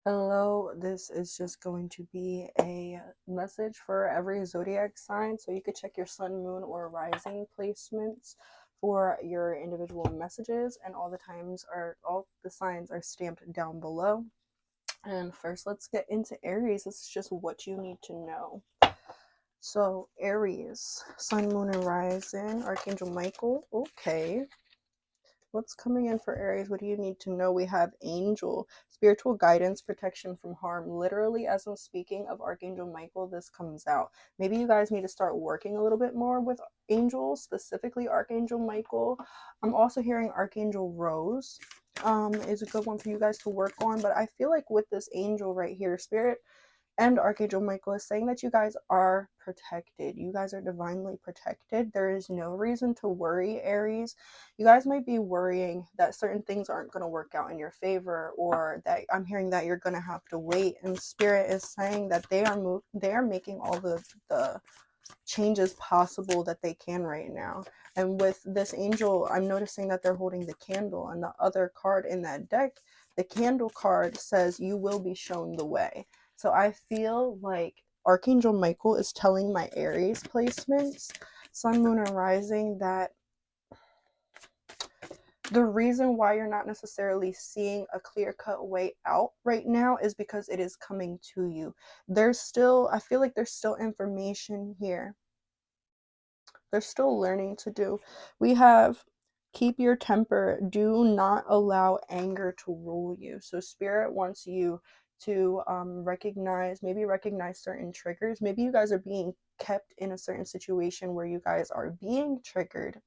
Hello, this is just going to be a message for every zodiac sign. So you could check your sun, moon, or rising placements for your individual messages, and all the signs are stamped down below. And first, let's get into Aries. This is just what you need to know. So, Aries, sun, moon, and rising, Archangel Michael. Okay. What's coming in for Aries? What do you need to know? We have angel, spiritual guidance, protection from harm. Literally, as I'm speaking of Archangel Michael, this comes out. Maybe you guys need to start working a little bit more with angels, specifically Archangel Michael. I'm also hearing Archangel Rose is a good one for you guys to work on. But I feel like with this angel right here, Spirit and Archangel Michael is saying that you guys are protected. You guys are divinely protected. There is no reason to worry, Aries. You guys might be worrying that certain things aren't going to work out in your favor, or that I'm hearing that you're going to have to wait. And Spirit is saying that they are making all the changes possible that they can right now. And with this angel, I'm noticing that they're holding the candle, and the other card in that deck, the candle card, says you will be shown the way. So I feel like Archangel Michael is telling my Aries placements, sun, moon, and rising, that the reason why you're not necessarily seeing a clear-cut way out right now is because it is coming to you. I feel like there's still information here. There's still learning to do. We have keep your temper. Do not allow anger to rule you. So Spirit wants you to recognize certain triggers. Maybe you guys are being kept in a certain situation where you guys are being triggered,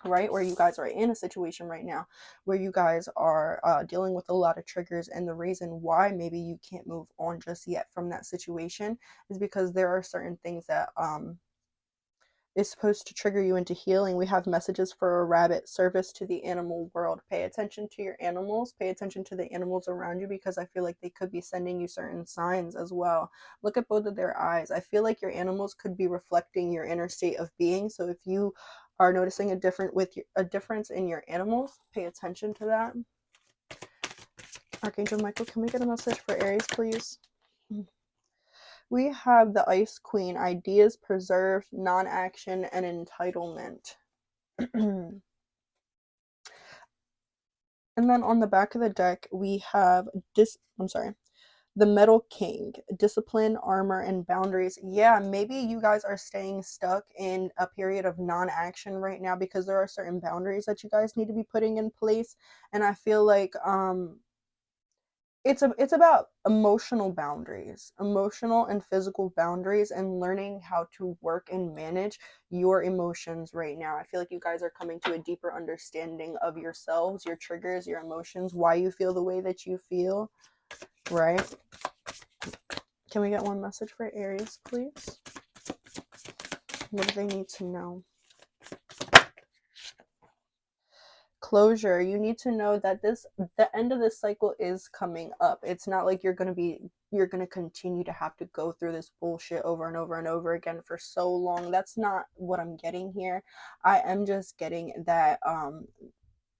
right? Where you guys are in a situation right now where you guys are dealing with a lot of triggers, and the reason why maybe you can't move on just yet from that situation is because there are certain things that is supposed to trigger you into healing. We have messages for a rabbit, service to the animal world. Pay attention to your animals. Pay attention to the animals around you, because I feel like they could be sending you certain signs as well. Look at both of their eyes. I feel like your animals could be reflecting your inner state of being. So if you are noticing a difference in your animals, pay attention to that. Archangel Michael, can we get a message for Aries, please? We have the Ice Queen, ideas preserved, non-action, and entitlement. And then on the back of the deck, we have the Metal King, discipline, armor, and boundaries. Yeah, maybe you guys are staying stuck in a period of non-action right now because there are certain boundaries that you guys need to be putting in place. And I feel like it's about emotional and physical boundaries, and learning how to work and manage your emotions right now. I feel like you guys are coming to a deeper understanding of yourselves, your triggers, your emotions, why you feel the way that you feel, right? Can we get one message for Aries, please? What do they need to know? Closure. You need to know that the end of this cycle is coming up. It's not like you're going to continue to have to go through this bullshit over and over and over again for so long. That's not what I'm getting here. I am just getting that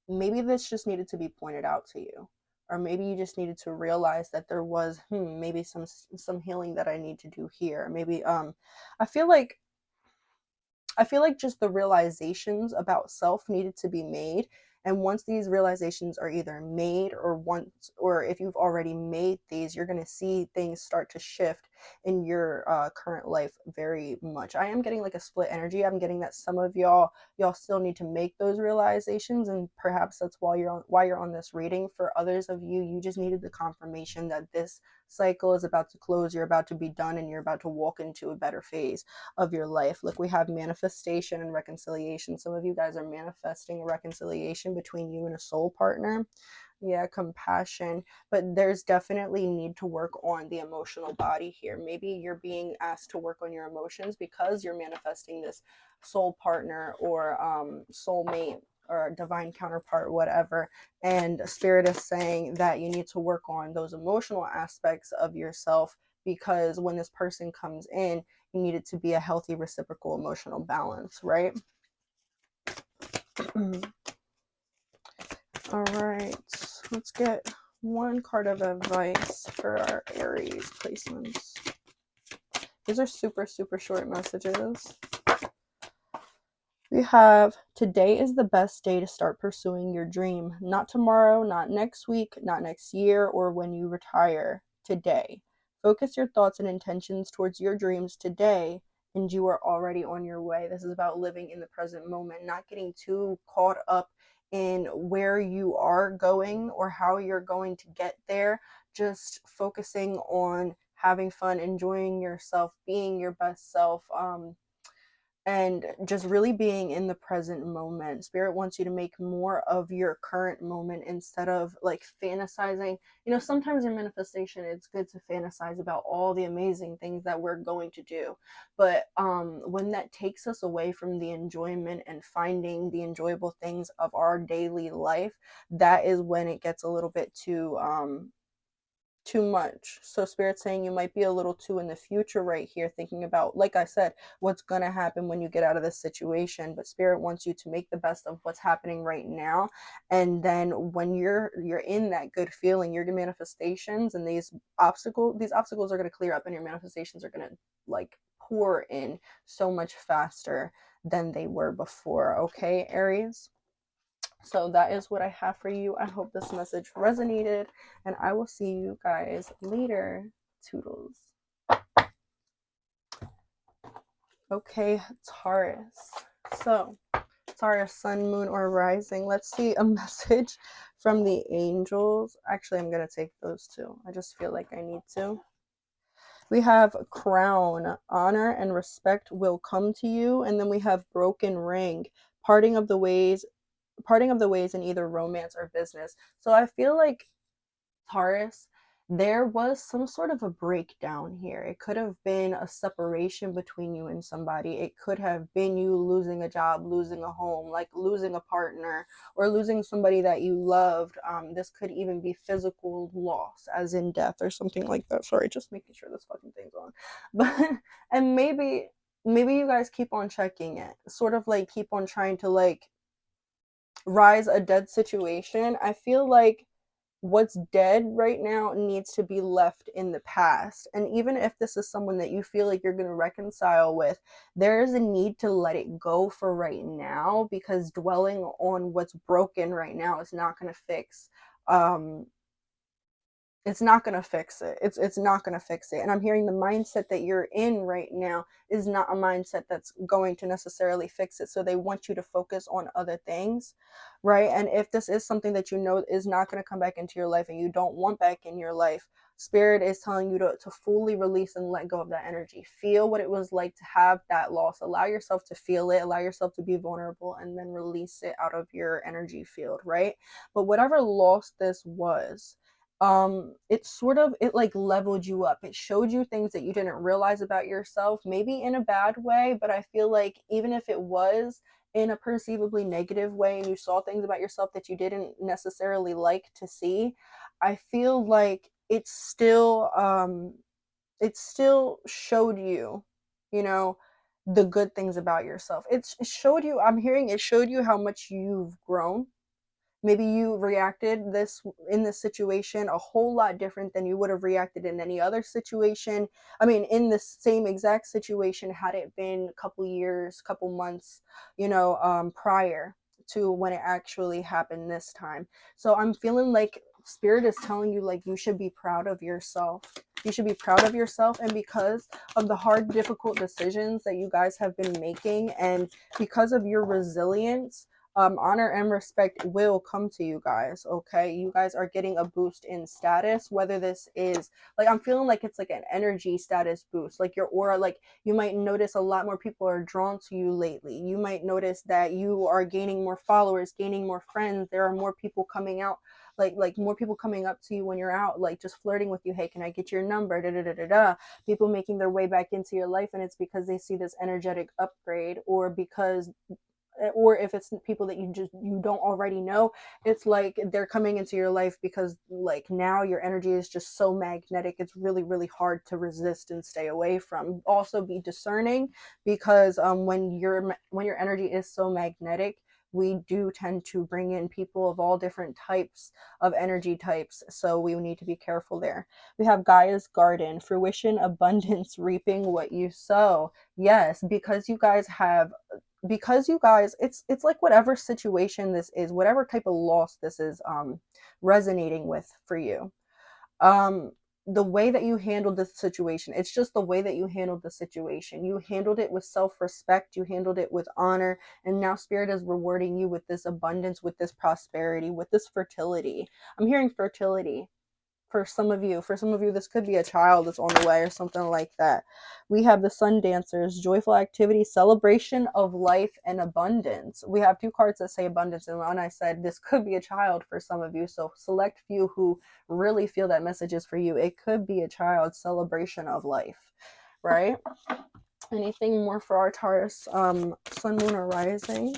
maybe this just needed to be pointed out to you, or maybe you just needed to realize that there was maybe some healing that I need to do here. Maybe I feel like just the realizations about self needed to be made. And once these realizations are either made, or if you've already made these, you're going to see things start to shift in your current life very much. I am getting like a split energy. I'm getting that some of y'all still need to make those realizations, and perhaps that's why you're on this reading. For others of you, you just needed the confirmation that this cycle is about to close, you're about to be done, and you're about to walk into a better phase of your life. Look, we have manifestation and reconciliation. Some of you guys are manifesting a reconciliation between you and a soul partner. Yeah, compassion. But there's definitely need to work on the emotional body here. Maybe you're being asked to work on your emotions because you're manifesting this soul partner, or soulmate, or divine counterpart, whatever. And Spirit is saying that you need to work on those emotional aspects of yourself, because when this person comes in, you need it to be a healthy reciprocal emotional balance, right? All right, let's get one card of advice for our Aries placements. These are super, super short messages. We have, today is the best day to start pursuing your dream. Not tomorrow, not next week, not next year, or when you retire. Today. Focus your thoughts and intentions towards your dreams today, and you are already on your way. This is about living in the present moment, not getting too caught up in where you are going or how you're going to get there. Just focusing on having fun, enjoying yourself, being your best self, and just really being in the present moment. Spirit wants you to make more of your current moment instead of like fantasizing. You know, sometimes in manifestation, it's good to fantasize about all the amazing things that we're going to do. But when that takes us away from the enjoyment and finding the enjoyable things of our daily life, that is when it gets a little bit too much. So Spirit's saying you might be a little too in the future right here, thinking about, like I said, what's going to happen when you get out of this situation. But Spirit wants you to make the best of what's happening right now. And then when you're in that good feeling, your manifestations and these obstacles are going to clear up, and your manifestations are going to like pour in so much faster than they were before. Okay, Aries? So that is what I have for you. I hope this message resonated, and I will see you guys later. Toodles. Okay, Taurus. So, Taurus, sun, moon, or rising. Let's see a message from the angels. Actually, I'm going to take those two. I just feel like I need to. We have crown, honor and respect will come to you. And then we have broken ring, parting of the ways in either romance or business. So I feel like, Taurus, there was some sort of a breakdown here. It could have been a separation between you and somebody. It could have been you losing a job, losing a home, like losing a partner, or losing somebody that you loved. This could even be physical loss, as in death or something like that. Sorry, just making sure this fucking thing's on. But and maybe you guys keep on checking it, sort of like keep on trying to like rise a dead situation. I feel like what's dead right now needs to be left in the past. And even if this is someone that you feel like you're going to reconcile with, there is a need to let it go for right now, because dwelling on what's broken right now is not going to fix it's not going to fix it. It's not going to fix it. And I'm hearing the mindset that you're in right now is not a mindset that's going to necessarily fix it. So they want you to focus on other things, right? And if this is something that you know is not going to come back into your life and you don't want back in your life, Spirit is telling you to fully release and let go of that energy. Feel what it was like to have that loss. Allow yourself to feel it. Allow yourself to be vulnerable, and then release it out of your energy field, right? But whatever loss this was, it like leveled you up. It showed you things that you didn't realize about yourself, maybe in a bad way, but I feel like even if it was in a perceivably negative way and you saw things about yourself that you didn't necessarily like to see, I feel like it still showed you, you know, the good things about yourself. It showed you, I'm hearing it showed you how much you've grown. Maybe you reacted in this situation a whole lot different than you would have reacted in any other situation. I mean, in the same exact situation, had it been a couple years, couple months, prior to when it actually happened this time. So I'm feeling like Spirit is telling you, like, you should be proud of yourself. You should be proud of yourself. And because of the hard, difficult decisions that you guys have been making, and because of your resilience, honor and respect will come to you guys. Okay, you guys are getting a boost in status, whether this is like, I'm feeling like it's like an energy status boost, like your aura. Like, you might notice a lot more people are drawn to you lately. You might notice that you are gaining more followers, gaining more friends. There are more people coming out, like more people coming up to you when you're out, like just flirting with you. Hey, can I get your number? People making their way back into your life, and it's because they see this energetic upgrade, or if it's people that you don't already know, it's like they're coming into your life because like now your energy is just so magnetic. It's really, really hard to resist and stay away from. Also be discerning, because when your energy is so magnetic, we do tend to bring in people of all different types of energy types, so we need to be careful there. We have Gaia's garden, fruition, abundance, reaping what you sow. Yes, because you guys, it's like whatever situation this is, whatever type of loss this is resonating with for you, the way that you handled the situation, it's just the way that you handled the situation. You handled it with self-respect, you handled it with honor, and now spirit is rewarding you with this abundance, with this prosperity, with this fertility. I'm hearing fertility for some of you. For some of you, this could be a child that's on the way or something like that. We have the sun dancers, joyful activity, celebration of life, and abundance. We have two cards that say abundance, and when I said this could be a child for some of you, so select few who really feel that message is for you. It could be a child, celebration of life, right? Anything more for our Taurus sun, moon, or rising?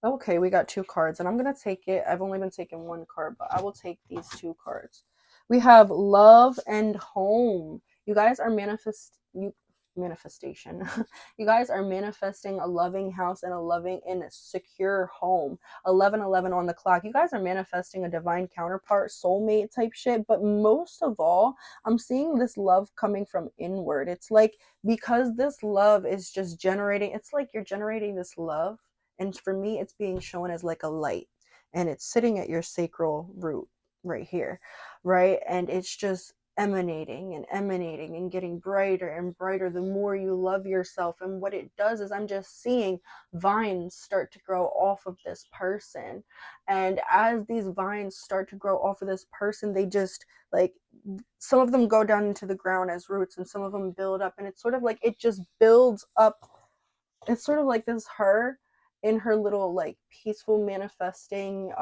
Okay, we got two cards, and I'm going to take it. I've only been taking one card, but I will take these two cards. We have love and home. You guys are manifestation. You guys are manifesting a loving house and a loving and secure home. 11:11 on the clock. You guys are manifesting a divine counterpart, soulmate type shit, but most of all, I'm seeing this love coming from inward. It's like, because this love is just generating, it's like you're generating this love. And for me, it's being shown as like a light, and it's sitting at your sacral root right here, right? And it's just emanating and getting brighter and brighter the more you love yourself. And what it does is, I'm just seeing vines start to grow off of this person. And as these vines start to grow off of this person, they just, like, some of them go down into the ground as roots, and some of them build up, and it's sort of like it just builds up. It's sort of like this her in her little, like, peaceful manifesting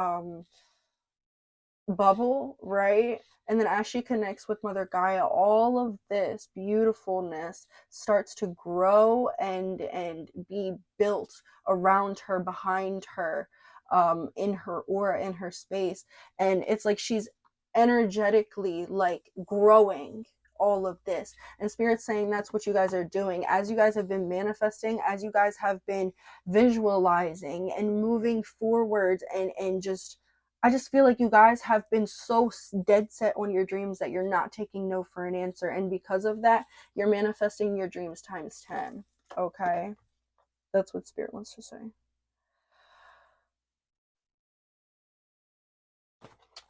bubble, right? And then as she connects with Mother Gaia, all of this beautifulness starts to grow and be built around her, behind her, in her aura, in her space. And it's like she's energetically, like, growing all of this. And Spirit's saying that's what you guys are doing. As you guys have been manifesting, as you guys have been visualizing and moving forwards, and just, I just feel like you guys have been so dead set on your dreams that you're not taking no for an answer. And because of that, you're manifesting your dreams times 10. Okay? That's what Spirit wants to say.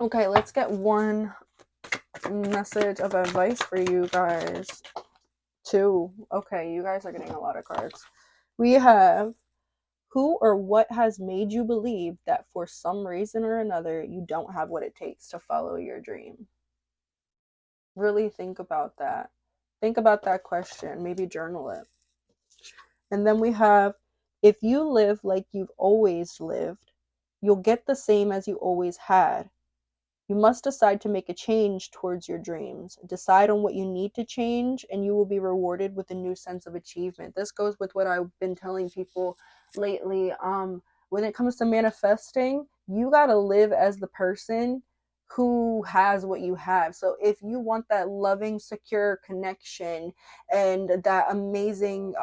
Okay, let's get one message of advice for you guys. Two. Okay, you guys are getting a lot of cards. We have, who or what has made you believe that for some reason or another you don't have what it takes to follow your dream? Really think about that. Think about that question. Maybe journal it. And then we have, if you live like you've always lived, you'll get the same as you always had. You must decide to make a change towards your dreams. Decide on what you need to change, and you will be rewarded with a new sense of achievement. This goes with what I've been telling people lately. When it comes to manifesting, you got to live as the person who has what you have. So if you want that loving, secure connection and that amazing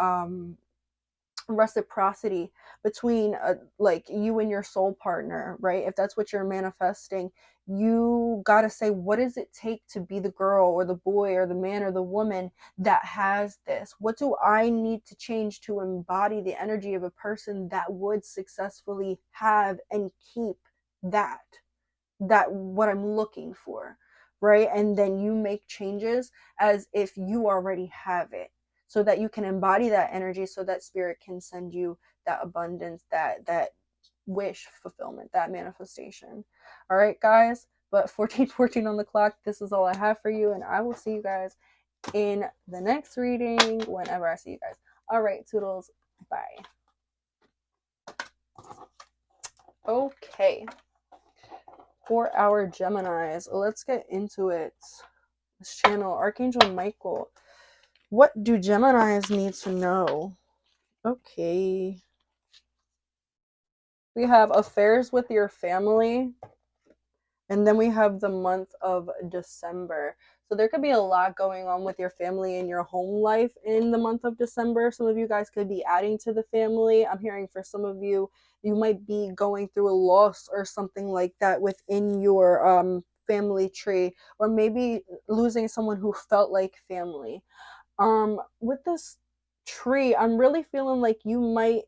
reciprocity between like you and your soul partner, right? If that's what you're manifesting, you got to say, what does it take to be the girl or the boy or the man or the woman that has this? What do I need to change to embody the energy of a person that would successfully have and keep that what I'm looking for, right? And then you make changes as if you already have it, so that you can embody that energy, so that Spirit can send you that abundance, that wish fulfillment, that manifestation. All right, guys, but 14:14 on the clock. This is all I have for you, and I will see you guys in the next reading whenever I see you guys. All right, toodles, bye. Okay, for our Geminis, let's get into it. This channel, Archangel Michael. What do Geminis need to know? Okay. We have affairs with your family And then we have the month of December. So there could be a lot going on with your family and your home life in the month of December. Some of you guys could be adding to the family. I'm hearing for some of you, you might be going through a loss or something like that within your family tree, or maybe losing someone who felt like family. With this tree, I'm really feeling like you might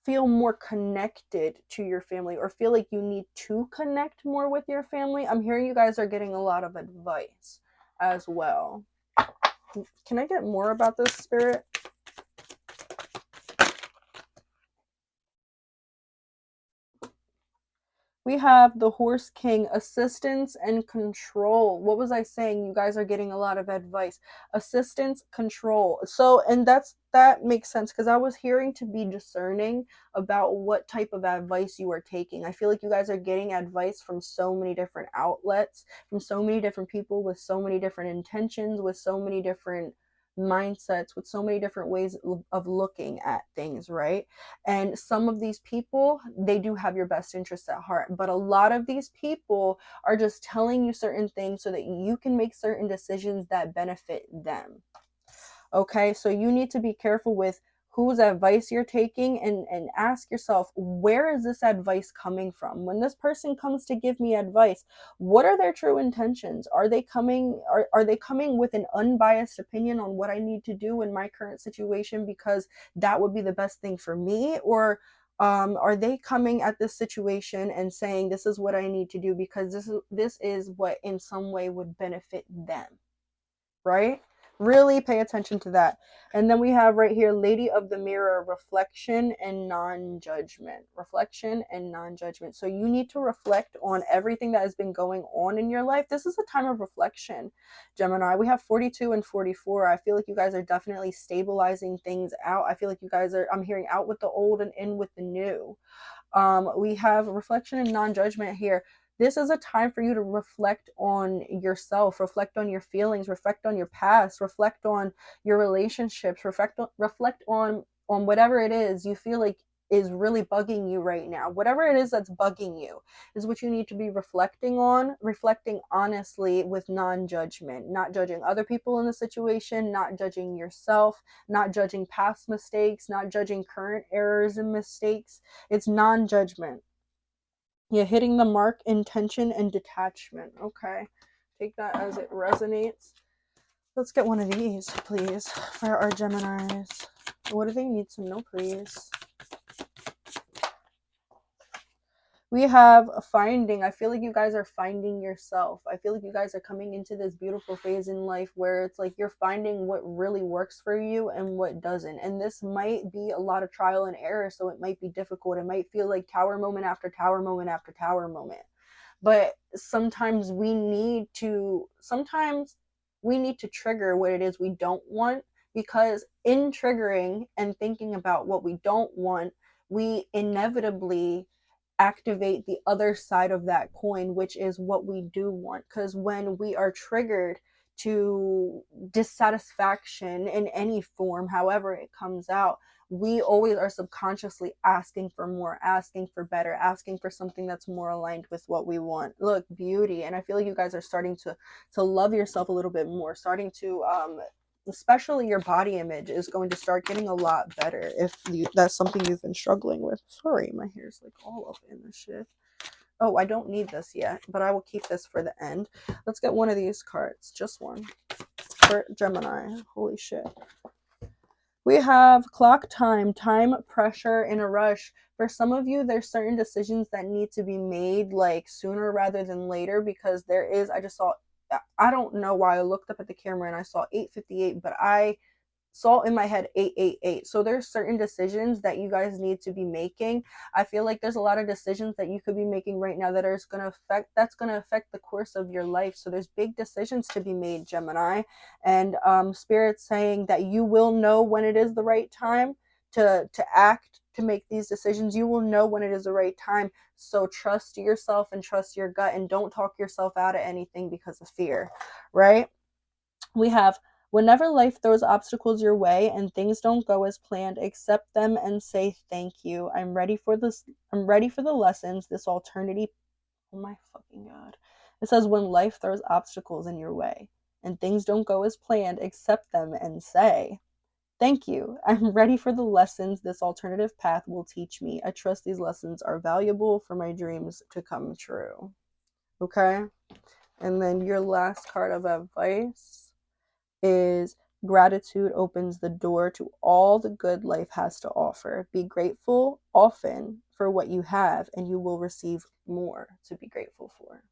feel more connected to your family, or feel like you need to connect more with your family. I'm hearing you guys are getting a lot of advice as well. Can I get more about this, Spirit? We have the Horse King, assistance and control. What was I saying? You guys are getting a lot of advice. Assistance, control. So, and that makes sense, because I was hearing to be discerning about what type of advice you are taking. I feel like you guys are getting advice from so many different outlets, from so many different people with so many different intentions, with so many different mindsets, with so many different ways of looking at things, right? And some of these people, they do have your best interests at heart, but a lot of these people are just telling you certain things so that you can make certain decisions that benefit them. Okay, so you need to be careful with whose advice you're taking, and ask yourself, where is this advice coming from? When this person comes to give me advice, what are their true intentions? Are they coming with an unbiased opinion on what I need to do in my current situation because that would be the best thing for me? Or are they coming at this situation and saying, this is what I need to do because this is what in some way would benefit them, right? Really pay attention to that. And then we have right here, Lady of the Mirror, reflection and non-judgment. Reflection and non-judgment. So you need to reflect on everything that has been going on in your life. This is a time of reflection, Gemini. We have 42 and 44. I feel like you guys are definitely stabilizing things out. I feel like you guys are, I'm hearing out with the old and in with the new. We have reflection and non-judgment here. This is a time for you to reflect on yourself, reflect on your feelings, reflect on your past, reflect on your relationships, reflect on whatever it is you feel like is really bugging you right now. Whatever it is that's bugging you is what you need to be reflecting on, reflecting honestly with non-judgment, not judging other people in the situation, not judging yourself, not judging past mistakes, not judging current errors and mistakes. It's non-judgment. You're hitting the mark, intention, and detachment. Okay. Take that as it resonates. Let's get one of these, please, for our Geminis. What do they need to know, please? We have finding. I feel like you guys are finding yourself. I feel like you guys are coming into this beautiful phase in life where it's like you're finding what really works for you and what doesn't. And this might be a lot of trial and error, so it might be difficult. It might feel like tower moment after tower moment after tower moment. But sometimes we need to trigger what it is we don't want, because in triggering and thinking about what we don't want, we inevitably activate the other side of that coin, which is what we do want. Because when we are triggered to dissatisfaction in any form, however it comes out, we always are subconsciously asking for more, asking for better, asking for something that's more aligned with what we want. Look, beauty. And I feel like you guys are starting to love yourself a little bit more, starting to especially your body image is going to start getting a lot better if that's something you've been struggling with. Sorry, my hair's like all up in this shit. Oh, I don't need this yet, but I will keep this for the end. Let's get one of these cards, just one, for Gemini. Holy shit. We have clock time, time pressure, and a rush. For some of you, there's certain decisions that need to be made like sooner rather than later, because there is, I don't know why I looked up at the camera and I saw 8:58, but I saw in my head 888. So there's certain decisions that you guys need to be making. I feel like there's a lot of decisions that you could be making right now that are going to affect the course of your life. So there's big decisions to be made, Gemini, and Spirit's saying that you will know when it is the right time to act, to make these decisions. You will know when it is the right time. So trust yourself and trust your gut, and don't talk yourself out of anything because of fear, right? We have, whenever life throws obstacles your way and things don't go as planned, accept them and say thank you. I'm ready for this. I'm ready for the lessons this alternity. Oh my fucking God. It says, when life throws obstacles in your way and things don't go as planned, accept them and say, thank you. I'm ready for the lessons this alternative path will teach me. I trust these lessons are valuable for my dreams to come true. Okay? And then your last card of advice is, gratitude opens the door to all the good life has to offer. Be grateful often for what you have, and you will receive more to be grateful for.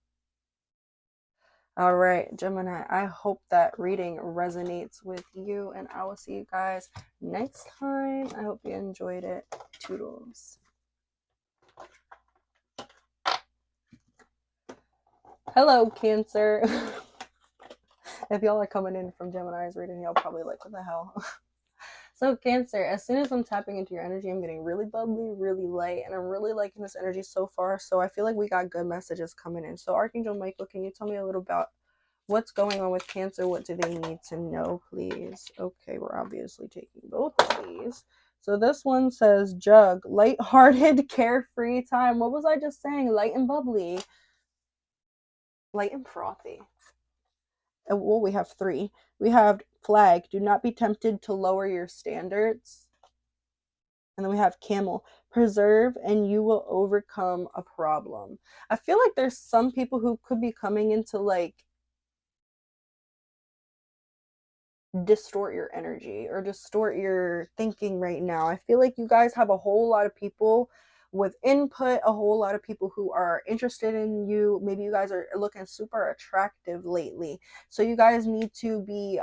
All right, Gemini, I hope that reading resonates with you, and I will see you guys next time. I hope you enjoyed it. Toodles. Hello, Cancer. If y'all are coming in from Gemini's reading, y'all probably like, what the hell? So Cancer, as soon as I'm tapping into your energy, I'm getting really bubbly, really light, and I'm really liking this energy so far. So I feel like we got good messages coming in. So Archangel Michael, can you tell me a little about what's going on with Cancer? What do they need to know, please? Okay, we're obviously taking both of these. So this one says jug, light-hearted, carefree time. What was I just saying? Light and bubbly. Light and frothy. Well, we have 3. We have flag, do not be tempted to lower your standards. And then we have camel, preserve and you will overcome a problem. I feel like there's some people who could be coming into like distort your energy or distort your thinking right now. I feel like you guys have a whole lot of people with input, a whole lot of people who are interested in you. Maybe you guys are looking super attractive lately. So you guys need to be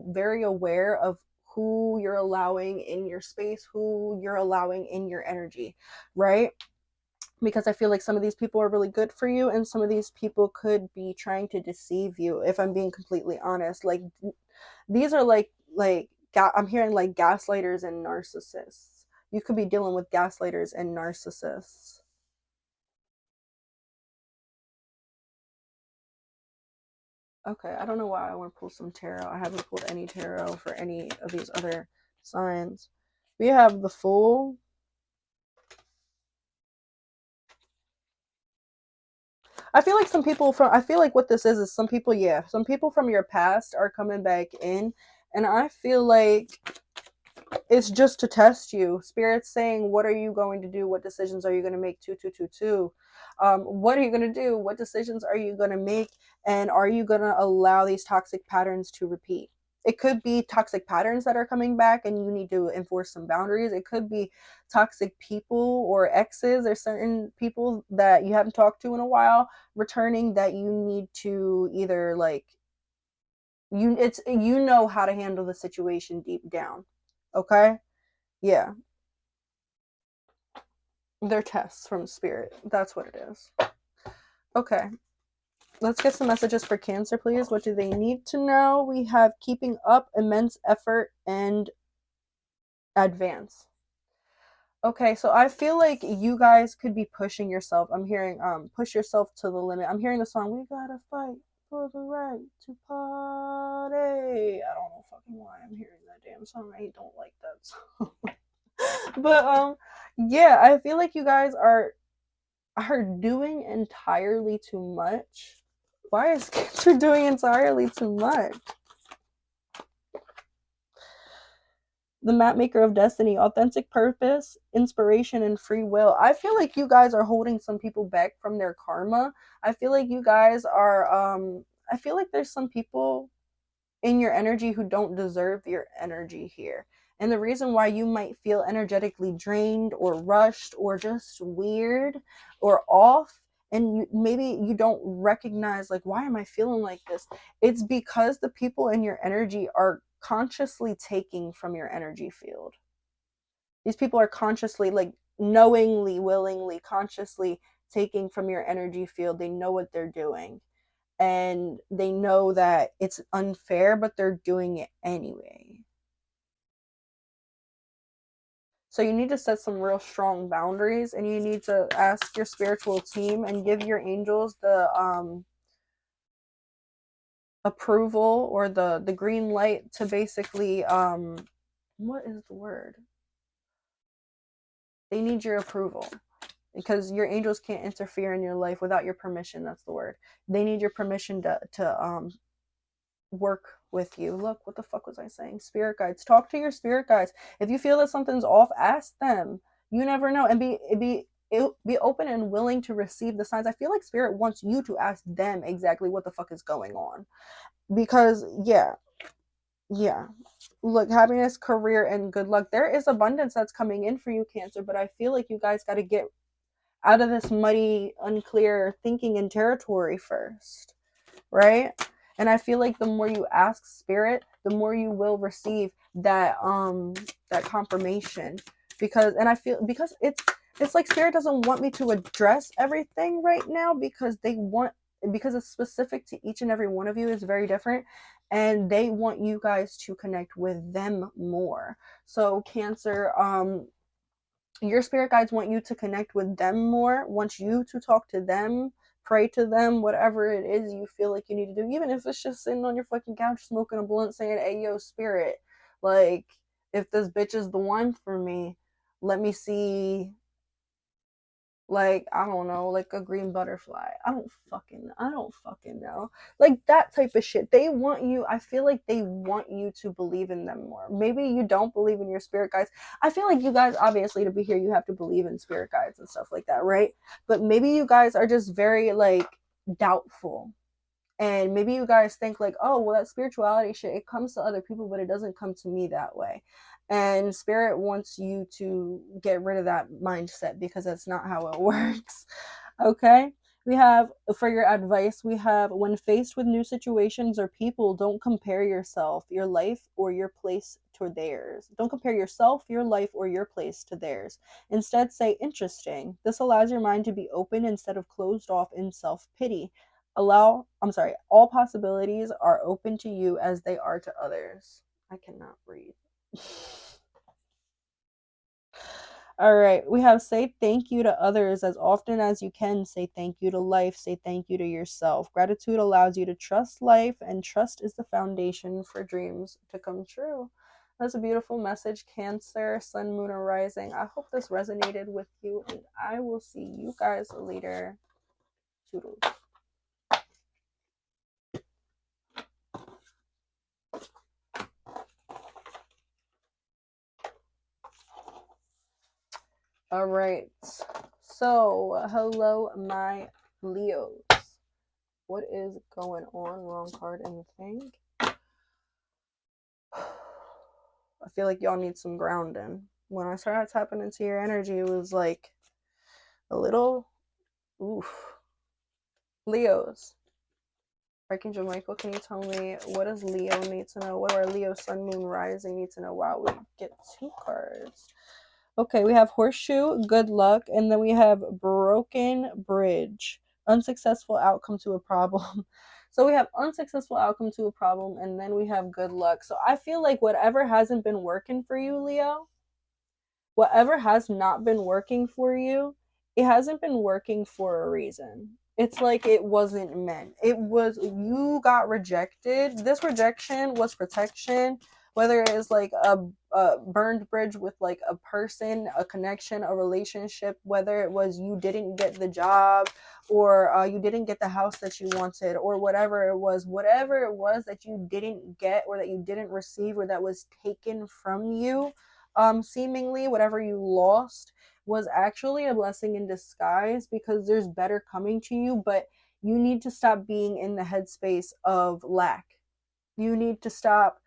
very aware of who you're allowing in your space, who you're allowing in your energy, right? Because I feel like some of these people are really good for you and some of these people could be trying to deceive you, if I'm being completely honest. Like, these are like I'm hearing like gaslighters and narcissists. You could be dealing with gaslighters and narcissists. Okay, I don't know why I want to pull some tarot. I haven't pulled any tarot for any of these other signs. We have the Fool. I feel like I feel like what this is some people from your past are coming back in, and I feel like it's just to test you. Spirit's saying, what are you going to do? What decisions are you going to make? 2222. What are you going to do? What decisions are you going to make? And are you going to allow these toxic patterns to repeat? It could be toxic patterns that are coming back and you need to enforce some boundaries. It could be toxic people or exes or certain people that you haven't talked to in a while returning that you need to either like, you know how to handle the situation deep down. Okay? Yeah. They're tests from Spirit. That's what it is. Okay. Let's get some messages for Cancer, please. What do they need to know? We have keeping up, immense effort, and advance. Okay, so I feel like you guys could be pushing yourself. I'm hearing push yourself to the limit. I'm hearing the song, we gotta fight for the right to party. I don't know fucking why I'm hearing that damn song. I don't like that song. But yeah, I feel like you guys are doing entirely too much. Why is Cancer doing entirely too much? The map maker of destiny, authentic purpose, inspiration, and free will. I feel like you guys are holding some people back from their karma. I feel like you guys are I feel like there's some people in your energy who don't deserve your energy here. And the reason why you might feel energetically drained or rushed or just weird or off, and maybe you don't recognize, like, why am I feeling like this? It's because the people in your energy are consciously taking from your energy field. These people are consciously, like, knowingly, willingly, consciously taking from your energy field. They know what they're doing. And they know that it's unfair, but they're doing it anyway. So you need to set some real strong boundaries, and you need to ask your spiritual team and give your angels the approval or the green light to basically what is the word? They need your approval. because your angels can't interfere in your life without your permission. That's the word. They need your permission to work with you. Look, what the fuck was I saying? Spirit guides. Talk to your spirit guides. If you feel that something's off, ask them. You never know. And be open and willing to receive the signs. I feel like spirit wants you to ask them exactly what the fuck is going on. Because yeah. Look, happiness, career, and good luck. There is abundance that's coming in for you, Cancer, but I feel like you guys got to get out of this muddy, unclear thinking and territory first, right? And I feel like the more you ask spirit, the more you will receive that confirmation. Because it's like spirit doesn't want me to address everything right now because it's specific to each and every one of you. Is very different, and they want you guys to connect with them more. So Cancer, your spirit guides want you to connect with them more, want you to talk to them, pray to them, whatever it is you feel like you need to do, even if it's just sitting on your fucking couch smoking a blunt saying, hey, yo, spirit, like, if this bitch is the one for me, let me see, like, I don't know, like a green butterfly. I don't fucking know. Like that type of shit. They want you, I feel like they want you to believe in them more. Maybe you don't believe in your spirit guides. I feel like you guys, obviously, to be here, you have to believe in spirit guides and stuff like that, right? But maybe you guys are just very, like, doubtful. And maybe you guys think like, oh, well, that spirituality shit, it comes to other people, but it doesn't come to me that way. And spirit wants you to get rid of that mindset because that's not how it works. Okay? We have, for your advice, we have, when faced with new situations or people, don't compare yourself, your life, or your place to theirs. Don't compare yourself, your life, or your place to theirs. Instead, say, interesting. This allows your mind to be open instead of closed off in self-pity. All possibilities are open to you as they are to others. I cannot breathe. All right, we have say thank you to others as often as you can. Say thank you to life. Say thank you to yourself. Gratitude allows you to trust life, and trust is the foundation for dreams to come true. That's a beautiful message, Cancer, Sun, Moon, or Rising. I hope this resonated with you, and I will see you guys later. Toodles. All right, so hello, my Leos. What is going on? Wrong card in the thing. I feel like y'all need some grounding. When I started tapping into your energy, it was like a little, oof. Leos. Archangel Michael, can you tell me what does Leo need to know? What do our Leo, Sun, Moon, Rising need to know? Wow, we get 2 cards. Okay, we have horseshoe, good luck, and then we have broken bridge, unsuccessful outcome to a problem. So we have unsuccessful outcome to a problem, and then we have good luck. So I feel like whatever hasn't been working for you, Leo, whatever has not been working for you, it hasn't been working for a reason. It's like it wasn't meant. It was, you got rejected. This rejection was protection, whether it is like a burned bridge with like a person, a connection, a relationship, whether it was you didn't get the job or you didn't get the house that you wanted, or whatever it was that you didn't get or that you didn't receive or that was taken from you, seemingly whatever you lost was actually a blessing in disguise, because there's better coming to you. But you need to stop being in the headspace of lack. You need to stop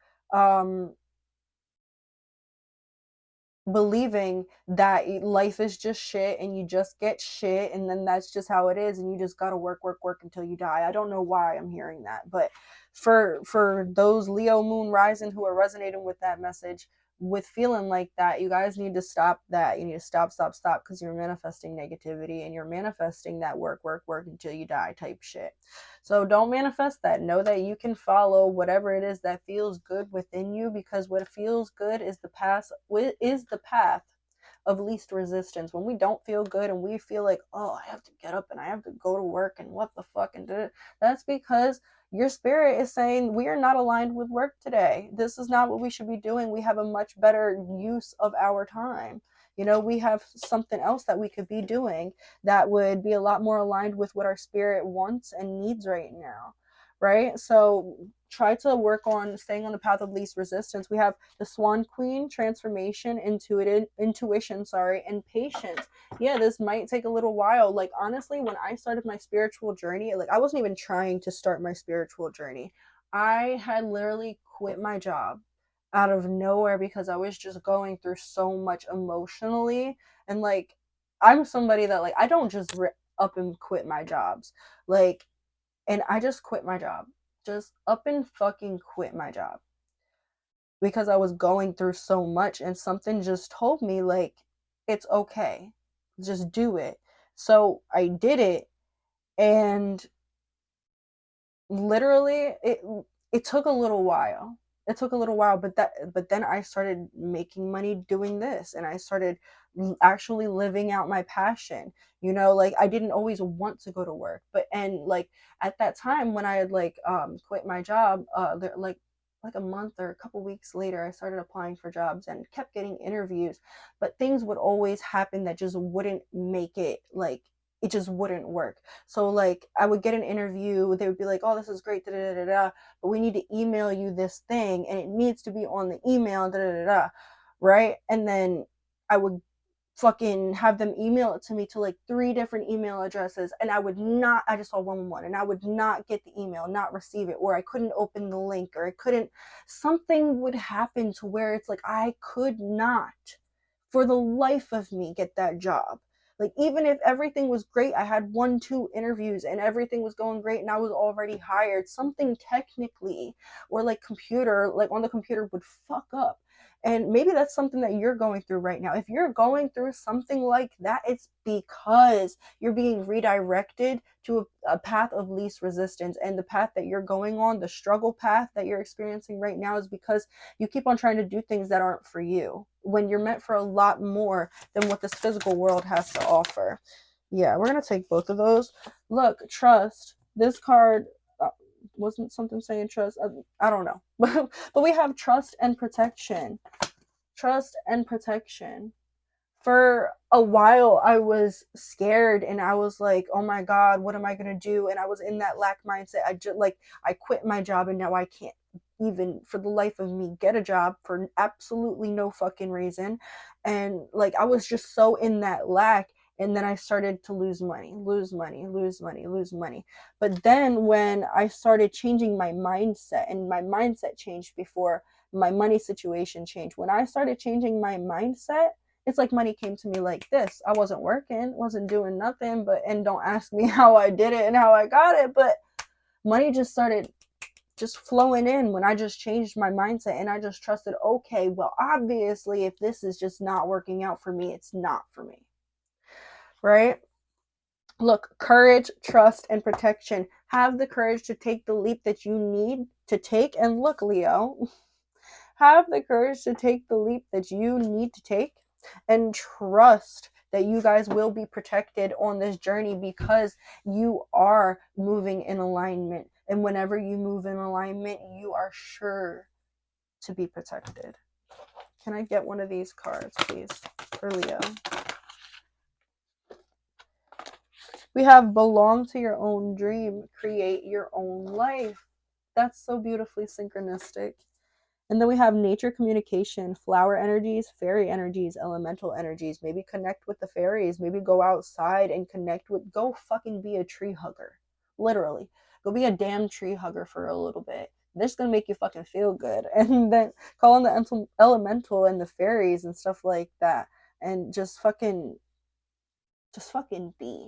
believing that life is just shit and you just get shit and then that's just how it is and you just gotta work until you die. I don't know why I'm hearing that, but for those Leo, Moon, Rising who are resonating with that message, with feeling like that, you guys need to stop that. You need to stop, because you're manifesting negativity and you're manifesting that work until you die type shit. So don't manifest that. Know that you can follow whatever it is that feels good within you, because what feels good is the path of least resistance. When we don't feel good and we feel like, oh, I have to get up and I have to go to work and what the fuck, and that's because your spirit is saying we are not aligned with work today. This is not what we should be doing. We have a much better use of our time. You know, we have something else that we could be doing that would be a lot more aligned with what our spirit wants and needs right now, right? So try to work on staying on the path of least resistance. We have the Swan Queen, transformation, intuition, and patience. Yeah, this might take a little while. Like, honestly, when I started my spiritual journey, like, I wasn't even trying to start my spiritual journey. I had literally quit my job out of nowhere because I was just going through so much emotionally. And like, I'm somebody that, like, I don't just up and quit my jobs. Like, and I just quit my job. Just up and fucking quit my job because I was going through so much, and something just told me, like, it's okay. Just do it. So I did it, and literally it took a little while. It took a little while, but then I started making money doing this, and I started actually living out my passion. You know, like, I didn't always want to go to work, but and like at that time when I had like quit my job, like a month or a couple weeks later, I started applying for jobs and kept getting interviews, but things would always happen that just wouldn't make it, like, it just wouldn't work. So like, I would get an interview, they would be like, oh, this is great, da da da da, but we need to email you this thing and it needs to be on the email, da da da da, right? And then I would fucking have them email it to me to like 3 different email addresses, and I just saw one, and I would not get the email, not receive it, or I couldn't open the link, or I couldn't, something would happen to where it's like I could not for the life of me get that job. Like, even if everything was great, I had 1-2 interviews and everything was going great and I was already hired, something technically, or like computer, like on the computer, would fuck up. And maybe that's something that you're going through right now. If you're going through something like that, it's because you're being redirected to a path of least resistance. And the path that you're going on, the struggle path that you're experiencing right now, is because you keep on trying to do things that aren't for you when you're meant for a lot more than what this physical world has to offer. Yeah, we're going to take both of those. Look, trust. This card wasn't something saying trust. I don't know. But we have trust and protection. Trust and protection. For a while, I was scared and I was like, oh my God, what am I going to do? And I was in that lack mindset. I quit my job and now I can't even for the life of me get a job for absolutely no fucking reason. And like, I was just so in that lack. And then I started to lose money. But then when I started changing my mindset, and my mindset changed before my money situation changed. When I started changing my mindset, it's like money came to me like this. I wasn't working, wasn't doing nothing, and don't ask me how I did it and how I got it, but money just started just flowing in when I just changed my mindset and I just trusted, okay, well, obviously, if this is just not working out for me, it's not for me, right? Look, courage, trust, and protection. Have the courage to take the leap that you need to take. And look, Leo, have the courage to take the leap that you need to take, and trust that you guys will be protected on this journey because you are moving in alignment. And whenever you move in alignment, you are sure to be protected. Can I get one of these cards, please, for Leo? We have belong to your own dream, create your own life. That's so beautifully synchronistic. And then we have nature communication, flower energies, fairy energies, elemental energies. Maybe connect with the fairies. Maybe go outside and connect with, go fucking be a tree hugger. Literally. Go be a damn tree hugger for a little bit. This is going to make you fucking feel good. And then call on the elemental and the fairies and stuff like that. And just fucking be.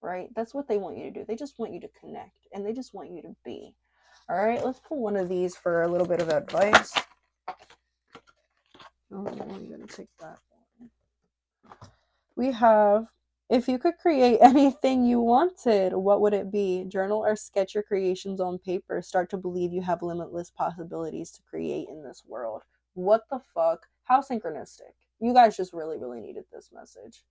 Right? That's what they want you to do. They just want you to connect. And they just want you to be. All right, let's pull one of these for a little bit of advice. Oh, I'm going to take that one. We have, if you could create anything you wanted, what would it be? Journal or sketch your creations on paper. Start to believe you have limitless possibilities to create in this world. What the fuck? How synchronistic. You guys just really, really needed this message.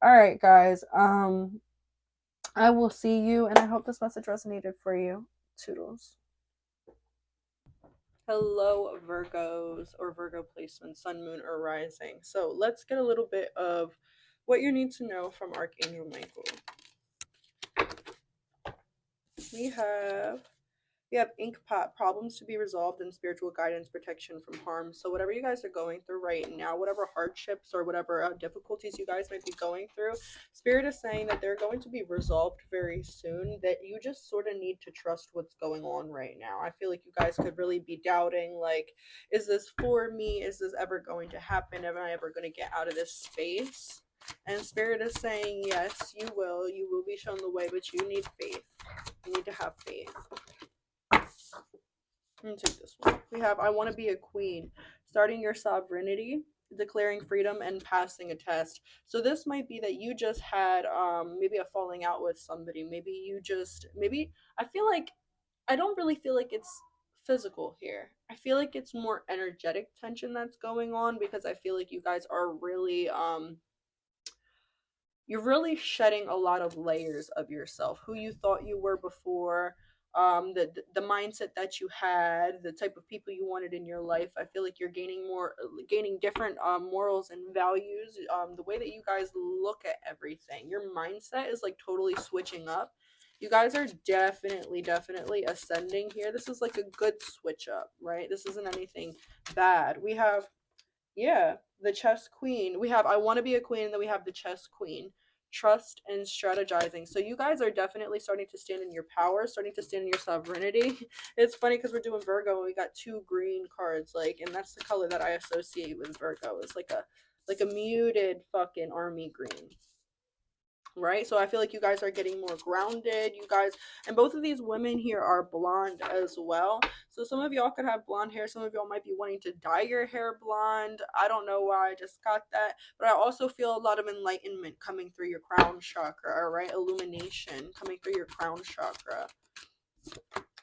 All right, guys. I will see you, and I hope this message resonated for you. Toodles. Hello, Virgos or Virgo placement, sun, moon, or rising. So let's get a little bit of what you need to know from Archangel Michael. We have ink pot, problems to be resolved, and spiritual guidance, protection from harm. So whatever you guys are going through right now, whatever hardships or whatever difficulties you guys might be going through, Spirit is saying that they're going to be resolved very soon, that you just sort of need to trust what's going on right now. I feel like you guys could really be doubting, like, is this for me? Is this ever going to happen? Am I ever going to get out of this space? And Spirit is saying, yes, you will. You will be shown the way, but you need faith. You need to have faith. I'm gonna take this one. We have I want to be a queen, starting your sovereignty, declaring freedom, and passing a test. So this might be that you just had maybe a falling out with somebody. Maybe I feel like I don't really feel like it's physical here. I feel like it's more energetic tension that's going on, because I feel like you guys are really you're really shedding a lot of layers of yourself, who you thought you were before, the mindset that you had, the type of people you wanted in your life. I feel like you're gaining different morals and values, the way that you guys look at everything. Your mindset is like totally switching up. You guys are definitely ascending here. This is like a good switch up, right? This isn't anything bad. We have, yeah, the chess queen. We have I want to be a queen, and then we have the chess queen. Trust and strategizing. So you guys are definitely starting to stand in your power, starting to stand in your sovereignty. It's funny because we're doing Virgo and we got two green cards, like, and that's the color that I associate with Virgo. It's like a muted fucking army green. Right? So I feel like you guys are getting more grounded. You guys, and both of these women here are blonde as well. So some of y'all could have blonde hair. Some of y'all might be wanting to dye your hair blonde. I don't know why I just got that. But I also feel a lot of enlightenment coming through your crown chakra, all right? Illumination coming through your crown chakra.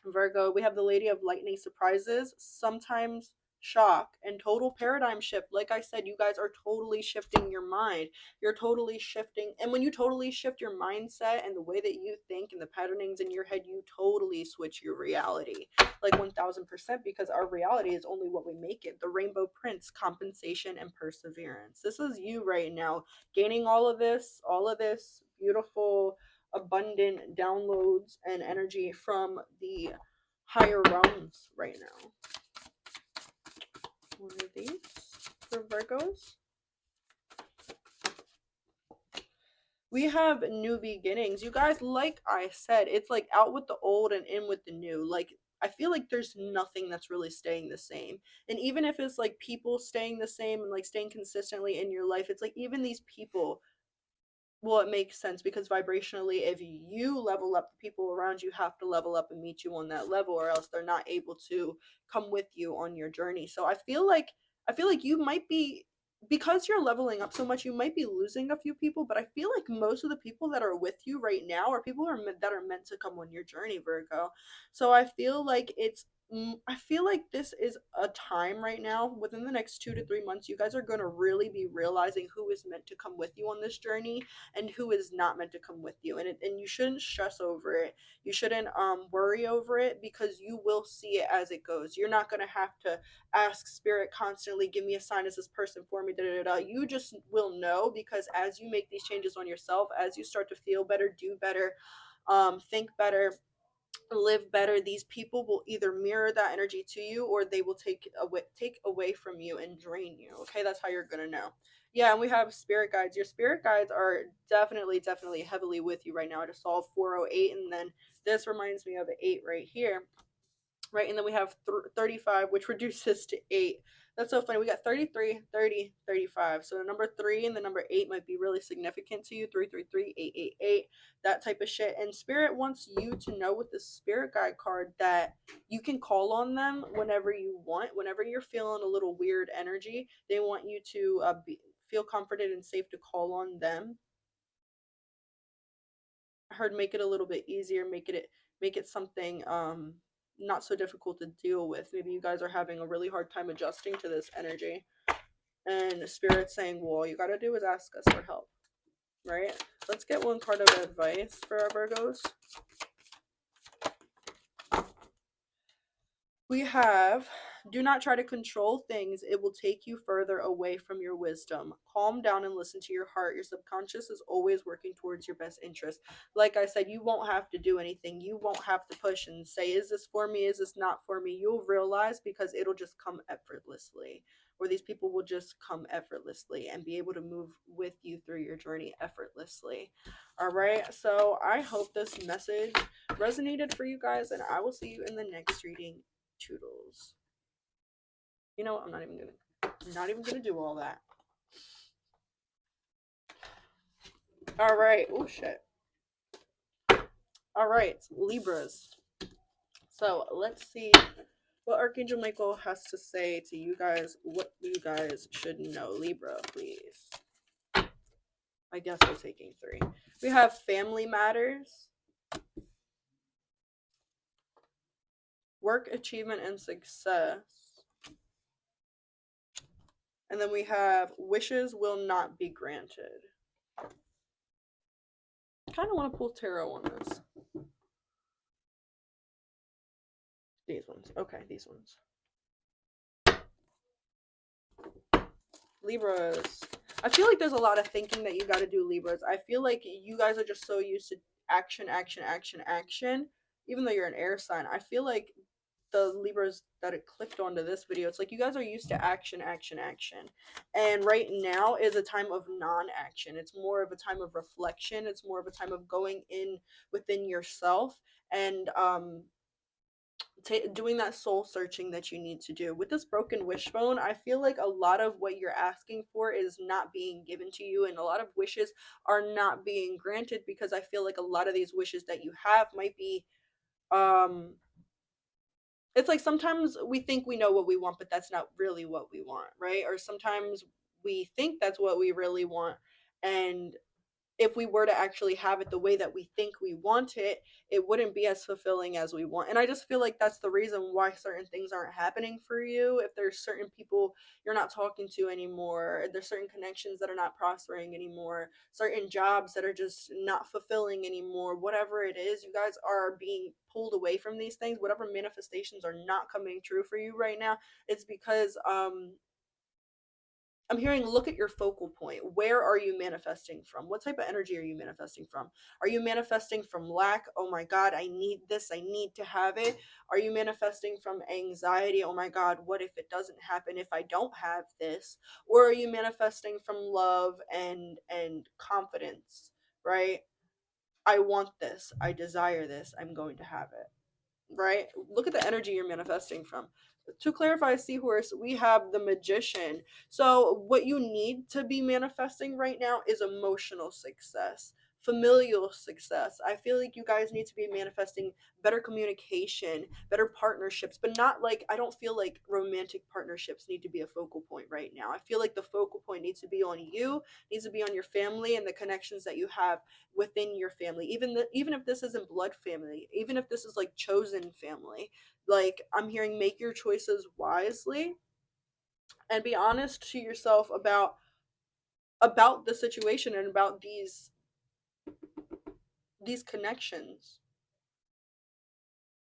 Virgo, we have the Lady of Lightning surprises, sometimes shock, and total paradigm shift. Like I said, you guys are totally shifting your mind. You're totally shifting. And when you totally shift your mindset and the way that you think and the patternings in your head, you totally switch your reality. Like 1000%, because our reality is only what we make it. The Rainbow Prince, compensation and perseverance. This is you right now, gaining all of this beautiful abundant downloads and energy from the higher realms right now. One of these for Virgos. We have new beginnings. You guys, like I said, it's like out with the old and in with the new. Like, I feel like there's nothing that's really staying the same. And even if it's like people staying the same and like staying consistently in your life, it's like even these people, well, it makes sense because vibrationally, if you level up, the people around you have to level up and meet you on that level, or else they're not able to come with you on your journey. So I feel like you might be, because you're leveling up so much, you might be losing a few people, but I feel like most of the people that are with you right now are people that are meant to come on your journey, Virgo. So I feel like this is a time right now, within the next 2 to 3 months, you guys are going to really be realizing who is meant to come with you on this journey and who is not meant to come with you. And you shouldn't stress over it. You shouldn't worry over it, because you will see it as it goes. You're not going to have to ask Spirit constantly, give me a sign, is this person for me, da, da, da. You just will know, because as you make these changes on yourself, as you start to feel better, do better, think better, live better, these people will either mirror that energy to you, or they will take away from you and drain you. Okay, that's how you're gonna know. Yeah, and we have spirit guides. Your spirit guides are definitely heavily with you right now. I just saw 408, and then this reminds me of an 8 right here, right? And then we have 35, which reduces to 8. That's so funny. We got 33, 30, 35. So the number 3 and the number 8 might be really significant to you. 333, 888, that type of shit. And Spirit wants you to know with the Spirit Guide card that you can call on them whenever you want. Whenever you're feeling a little weird energy, they want you to feel comforted and safe to call on them. I heard make it a little bit easier, make it something not so difficult to deal with. Maybe you guys are having a really hard time adjusting to this energy, and Spirit's saying, well, all you gotta do is ask us for help, right? Let's get one card of advice for our Virgos. We have Do not try to control things. It will take you further away from your wisdom. Calm down and listen to your heart. Your subconscious is always working towards your best interest. Like I said, you won't have to do anything. You won't have to push and say, is this for me? Is this not for me? You'll realize, because it'll just come effortlessly. Or these people will just come effortlessly and be able to move with you through your journey effortlessly. All right. So I hope this message resonated for you guys, and I will see you in the next reading. Toodles. You know what? I'm not even gonna do all that. All right. Oh shit. All right, Libras. So let's see what Archangel Michael has to say to you guys. What you guys should know. Libra, please. I guess we're taking 3. We have family matters, work achievement and success. And then we have wishes will not be granted. I kind of want to pull tarot on this. These ones. Okay, these ones. Libras. I feel like there's a lot of thinking that you got to do, Libras. I feel like you guys are just so used to action, action, action, action. Even though you're an air sign, I feel like the Libras that it clicked onto this video, it's like you guys are used to action, action, action. And right now is a time of non-action. It's more of a time of reflection. It's more of a time of going in within yourself and doing that soul searching that you need to do. With this broken wishbone, I feel like a lot of what you're asking for is not being given to you, and a lot of wishes are not being granted, because I feel like a lot of these wishes that you have might be it's like sometimes we think we know what we want, but that's not really what we want, right? Or sometimes we think that's what we really want, and if we were to actually have it the way that we think we want it, it wouldn't be as fulfilling as we want. And I just feel like that's the reason why certain things aren't happening for you. If there's certain people you're not talking to anymore, there's certain connections that are not prospering anymore, certain jobs that are just not fulfilling anymore, whatever it is, you guys are being pulled away from these things. Whatever manifestations are not coming true for you right now, it's because I'm hearing, look at your focal point. Where are you manifesting from? What type of energy are you manifesting from? Are you manifesting from lack? Oh my God, I need this. I need to have it. Are you manifesting from anxiety? Oh my God, what if it doesn't happen if I don't have this? Or are you manifesting from love and confidence, right? I want this. I desire this. I'm going to have it. Right? Look at the energy you're manifesting from. To clarify, Seahorse, we have the Magician. So what you need to be manifesting right now is emotional success, familial success. I feel like you guys need to be manifesting better communication, better partnerships, but not like, I don't feel like romantic partnerships need to be a focal point right now. I feel like the focal point needs to be on you, needs to be on your family and the connections that you have within your family. Even if this isn't blood family, even if this is like chosen family, like I'm hearing, make your choices wisely and be honest to yourself about the situation and about these connections.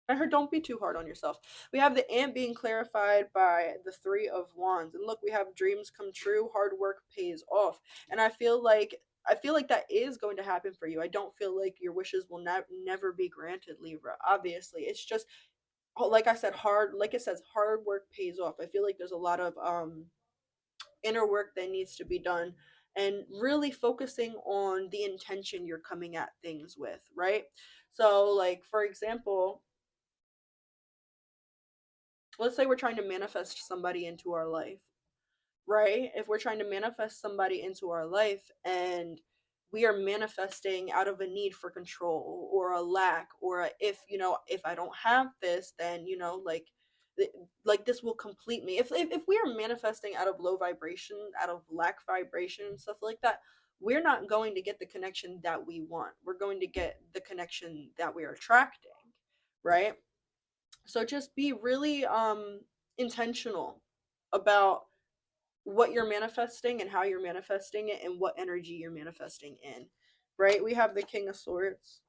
I heard, don't be too hard on yourself. We have the ant being clarified by the 3 of Wands. And look, we have dreams come true, hard work pays off. And I feel like that is going to happen for you. I don't feel like your wishes will never be granted, Libra. Obviously, it's just, like I said, like it says, hard work pays off. I feel like there's a lot of inner work that needs to be done, and really focusing on the intention you're coming at things with, right? So like, for example, let's say we're trying to manifest somebody into our life, right? If we're trying to manifest somebody into our life and we are manifesting out of a need for control or a lack, or if I don't have this, then like this will complete me. If we are manifesting out of low vibration, out of lack vibration and stuff like that, we're not going to get the connection that we want. We're going to get the connection that we're attracting, right? So just be really intentional about what you're manifesting and how you're manifesting it and what energy you're manifesting in, right? We have the King of Swords.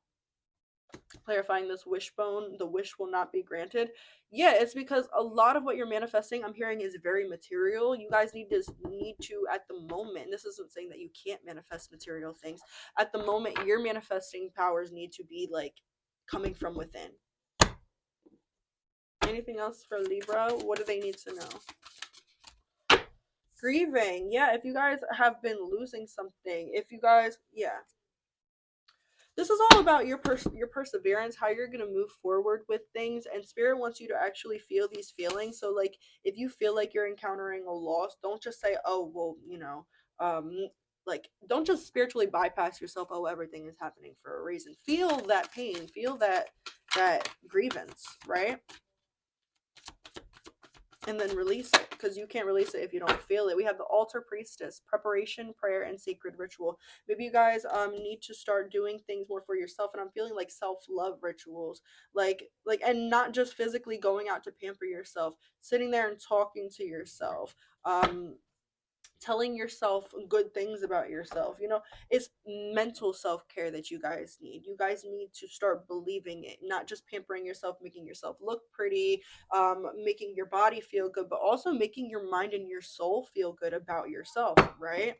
clarifying this wishbone, the wish will not be granted. Yeah, it's because a lot of what you're manifesting, I'm hearing, is very material. You guys need to at the moment, and this isn't saying that you can't manifest material things. At the moment, your manifesting powers need to be like coming from within. Anything else for Libra? What do they need to know? Grieving. Yeah, if you guys have been losing something, if you guys, yeah. This is all about your perseverance, how you're going to move forward with things, and spirit wants you to actually feel these feelings. So like if you feel like you're encountering a loss, don't just say, oh well, you know, like don't just spiritually bypass yourself. Oh, everything is happening for a reason. Feel that pain, feel that grievance, right? And then release it, because you can't release it if you don't feel it. We have the altar priestess, preparation, prayer, and sacred ritual. Maybe you guys need to start doing things more for yourself, and I'm feeling like self-love rituals, like and not just physically going out to pamper yourself, sitting there and talking to yourself, telling yourself good things about yourself. You know, it's mental self-care that you guys need. You guys need to start believing it, not just pampering yourself, making yourself look pretty, making your body feel good, but also making your mind and your soul feel good about yourself, right?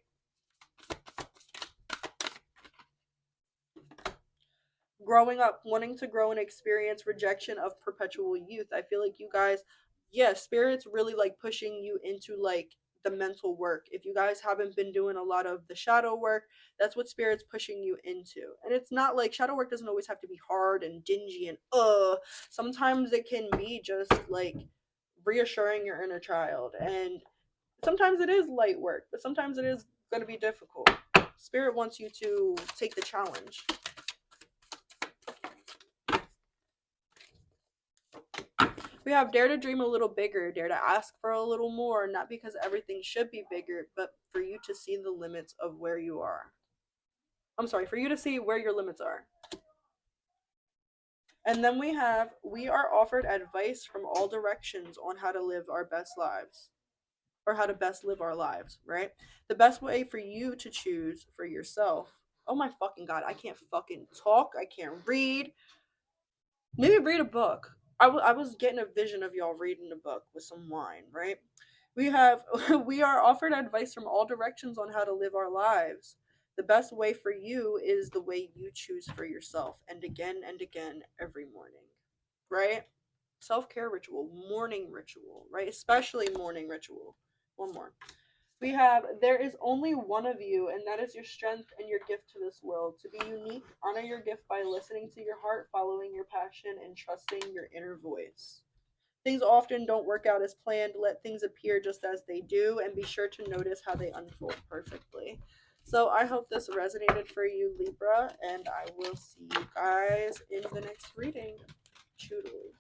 Growing up, wanting to grow and experience rejection of perpetual youth. I feel like you guys, yeah, spirit's really like pushing you into like the mental work. If you guys haven't been doing a lot of the shadow work, that's what spirit's pushing you into. And it's not like shadow work doesn't always have to be hard and dingy and sometimes it can be just like reassuring your inner child. And sometimes it is light work, but sometimes it is going to be difficult. Spirit wants you to take the challenge. We have dare to dream a little bigger, dare to ask for a little more, not because everything should be bigger, but for you to see the limits of where you are. I'm sorry, for you to see where your limits are. And then we are offered advice from all directions on how to live our best lives, or how to best live our lives, right? The best way for you to choose for yourself. Oh my fucking God, I can't fucking talk. I can't read. Maybe read a book. I was getting a vision of y'all reading a book with some wine, right? We are offered advice from all directions on how to live our lives. The best way for you is the way you choose for yourself, and again every morning, right? Self-care ritual, morning ritual, right? Especially morning ritual. One more. We have, there is only one of you, and that is your strength and your gift to this world. To be unique, honor your gift by listening to your heart, following your passion, and trusting your inner voice. Things often don't work out as planned. Let things appear just as they do, and be sure to notice how they unfold perfectly. So I hope this resonated for you, Libra, and I will see you guys in the next reading. Toodles.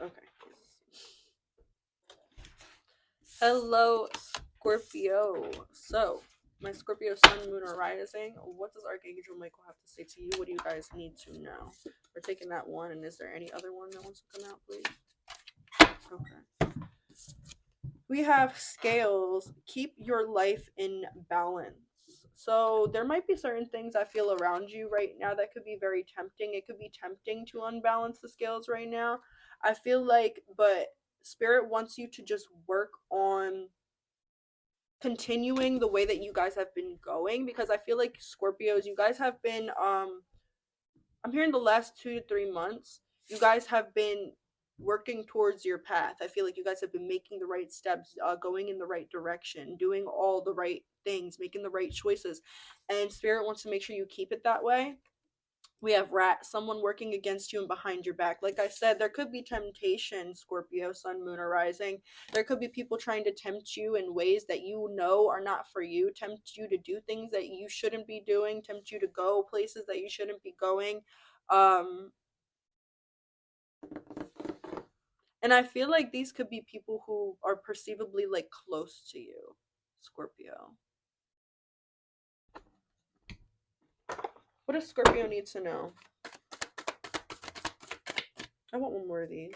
Okay. Hello, Scorpio. So, my Scorpio sun, moon, or rising, what does Archangel Michael have to say to you? What do you guys need to know? We're taking that one, and is there any other one that wants to come out, please? Okay. We have scales. Keep your life in balance. So there might be certain things I feel around you right now that could be very tempting. It could be tempting to unbalance the scales right now. I feel like, but Spirit wants you to just work on continuing the way that you guys have been going, because I feel like Scorpios, you guys have been I'm hearing the last 2 to 3 months, you guys have been working towards your path. I feel like you guys have been making the right steps, going in the right direction, doing all the right things, making the right choices, and Spirit wants to make sure you keep it that way. We have someone working against you and behind your back. Like I said, there could be temptation, Scorpio, sun, moon, or rising. There could be people trying to tempt you in ways that you know are not for you, tempt you to do things that you shouldn't be doing, tempt you to go places that you shouldn't be going. And I feel like these could be people who are perceivably like close to you, Scorpio. What does Scorpio need to know? I want one more of these.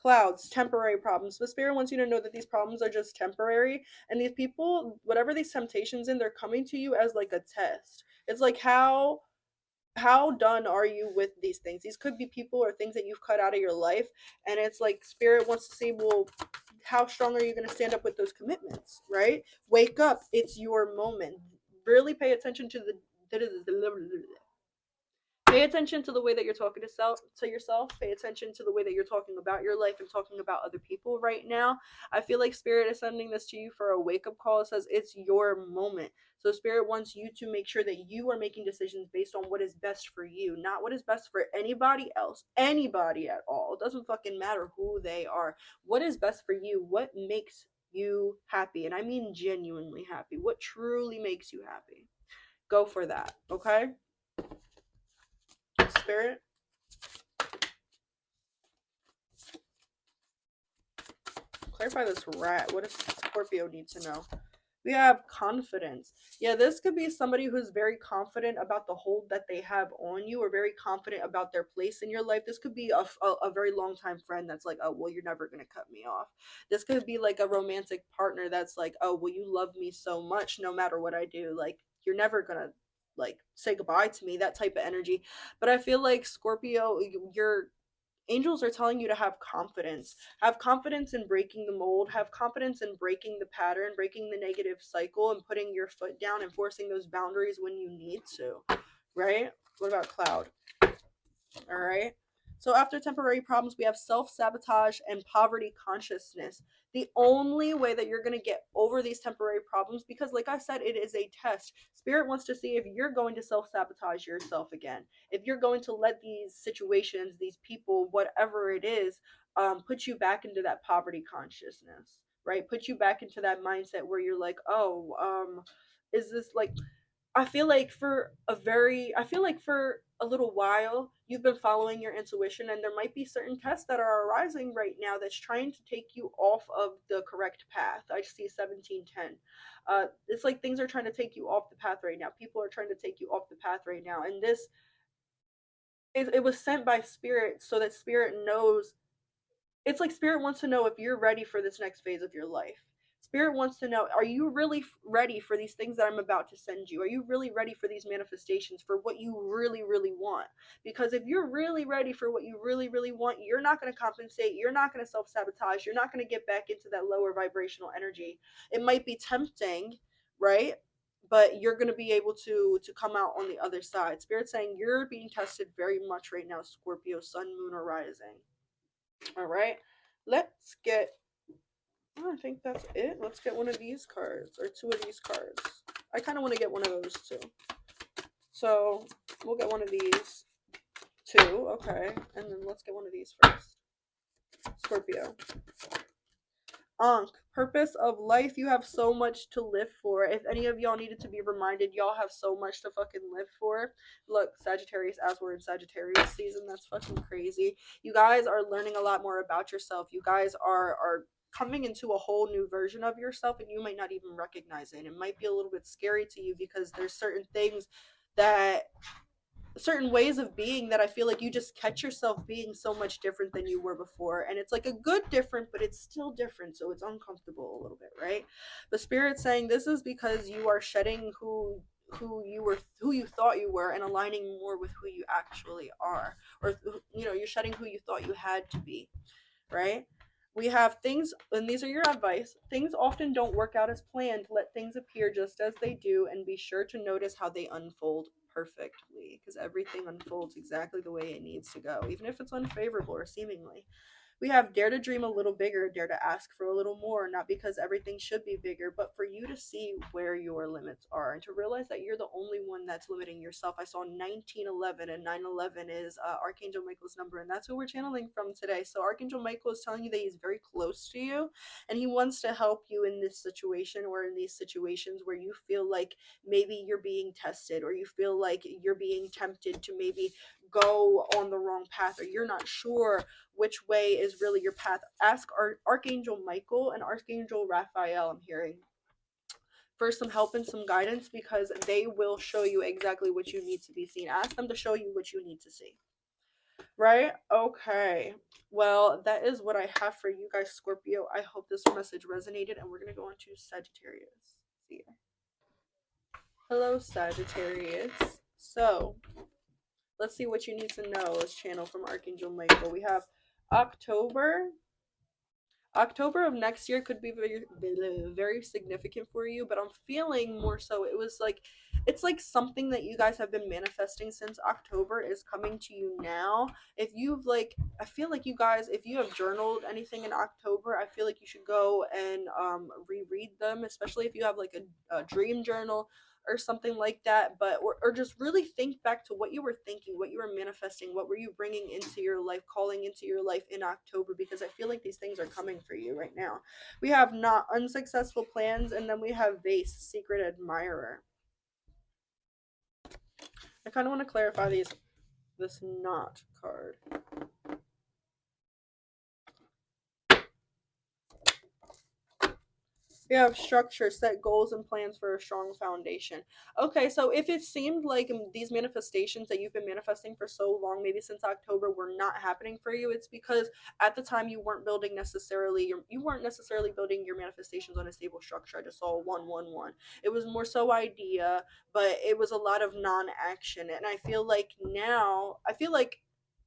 Clouds, temporary problems. The spirit wants you to know that these problems are just temporary, and these people, whatever these temptations in, they're coming to you as like a test. It's like how done are you with these things? These could be people or things that you've cut out of your life, and it's like spirit wants to say, well, how strong are you going to stand up with those commitments, right? Wake up, it's your moment. Really pay attention to the pay attention to the way that you're talking to yourself. Pay attention to the way that you're talking about your life and talking about other people right now. I feel like spirit is sending this to you for a wake-up call. It says it's your moment. So spirit wants you to make sure that you are making decisions based on what is best for you, not what is best for anybody else, anybody at all. It doesn't fucking matter who they are. What is best for you? What makes you happy? And I mean genuinely happy. What truly makes you happy? Go for that, okay? Spirit. Clarify this rat. What does Scorpio need to know? We have confidence. Yeah, this could be somebody who's very confident about the hold that they have on you, or very confident about their place in your life. This could be a very long time friend that's like, oh, well, you're never going to cut me off. This could be like a romantic partner that's like, oh, well, you love me so much no matter what I do. Like, you're never going to like say goodbye to me, that type of energy. But I feel like Scorpio, you're angels are telling you to have confidence. Have confidence in breaking the mold. Have confidence in breaking the pattern, breaking the negative cycle, and putting your foot down and forcing those boundaries when you need to. Right? What about cloud? All right. So after temporary problems, we have self-sabotage and poverty consciousness. The only way that you're going to get over these temporary problems, because like I said, it is a test. Spirit wants to see if you're going to self-sabotage yourself again. If you're going to let these situations, these people, whatever it is, put you back into that poverty consciousness, right? Put you back into that mindset where you're like, oh, is this like, I feel like for a little while you've been following your intuition, and there might be certain tests that are arising right now that's trying to take you off of the correct path. I see 1710. It's like things are trying to take you off the path right now. People are trying to take you off the path right now, and this it was sent by spirit so that spirit knows. It's like spirit wants to know if you're ready for this next phase of your life. Spirit wants to know, are you really ready for these things that I'm about to send you? Are you really ready for these manifestations, for what you really, really want? Because if you're really ready for what you really, really want, you're not going to compensate. You're not going to self-sabotage. You're not going to get back into that lower vibrational energy. It might be tempting, right? But you're going to be able to come out on the other side. Spirit's saying you're being tested very much right now, Scorpio, sun, moon, or rising. All right, let's get, I think that's it. Let's get one of these cards, or two of these cards. I kind of want to get one of those too. So we'll get one of these too. Okay, and then let's get one of these first. Scorpio. Ankh, purpose of life. You have so much to live for. If any of y'all needed to be reminded, y'all have so much to fucking live for. Look, Sagittarius, as we're in Sagittarius season, that's fucking crazy. You guys are learning a lot more about yourself. You guys are coming into a whole new version of yourself, and you might not even recognize it. It might be a little bit scary to you because there's certain ways of being that I feel like you just catch yourself being so much different than you were before. And it's like a good different, but it's still different. So it's uncomfortable a little bit, right? But Spirit's saying this is because you are shedding who you thought you were, and aligning more with who you actually are. Or, you're shedding who you thought you had to be, right? We have things, and these are your advice. Things often don't work out as planned. Let things appear just as they do, and be sure to notice how they unfold perfectly, because everything unfolds exactly the way it needs to go, even if it's unfavorable or seemingly. We have dare to dream a little bigger, dare to ask for a little more, not because everything should be bigger, but for you to see where your limits are and to realize that you're the only one that's limiting yourself. I saw 1911, and 911 is Archangel Michael's number, and that's who we're channeling from today. So Archangel Michael is telling you that he's very close to you, and he wants to help you in this situation, or in these situations where you feel like maybe you're being tested, or you feel like you're being tempted to maybe go on the wrong path, or you're not sure which way is really your path. Ask Archangel Michael and Archangel Raphael, I'm hearing, for some help and some guidance, because they will show you exactly what you need to be seen. Ask them to show you what you need to see. Right? Okay. Well, that is what I have for you guys, Scorpio. I hope this message resonated, and we're going to go on to Sagittarius. See ya. Hello, Sagittarius. So, let's see what you need to know. Let's channel from Archangel Michael. We have October. October of next year could be very significant for you, but I'm feeling more so it was like it's like something that you guys have been manifesting since October is coming to you now. If you've like I feel like you guys if you have journaled anything in October, I feel like you should go and reread them, especially if you have like a dream journal or something like that, but or just really think back to what you were thinking, what you were manifesting, what were you bringing into your life, calling into your life in October, because I feel like these things are coming for you right now. We have not unsuccessful plans, and then we have vase, secret admirer. I kind of want to clarify this not card. You have structure, set goals and plans for a strong foundation. Okay, so if it seemed like these manifestations that you've been manifesting for so long, maybe since October, were not happening for you, it's because at the time you weren't building necessarily you weren't necessarily building your manifestations on a stable structure. I just saw 111. It was more so idea, but it was a lot of non-action. And I feel like now, I feel like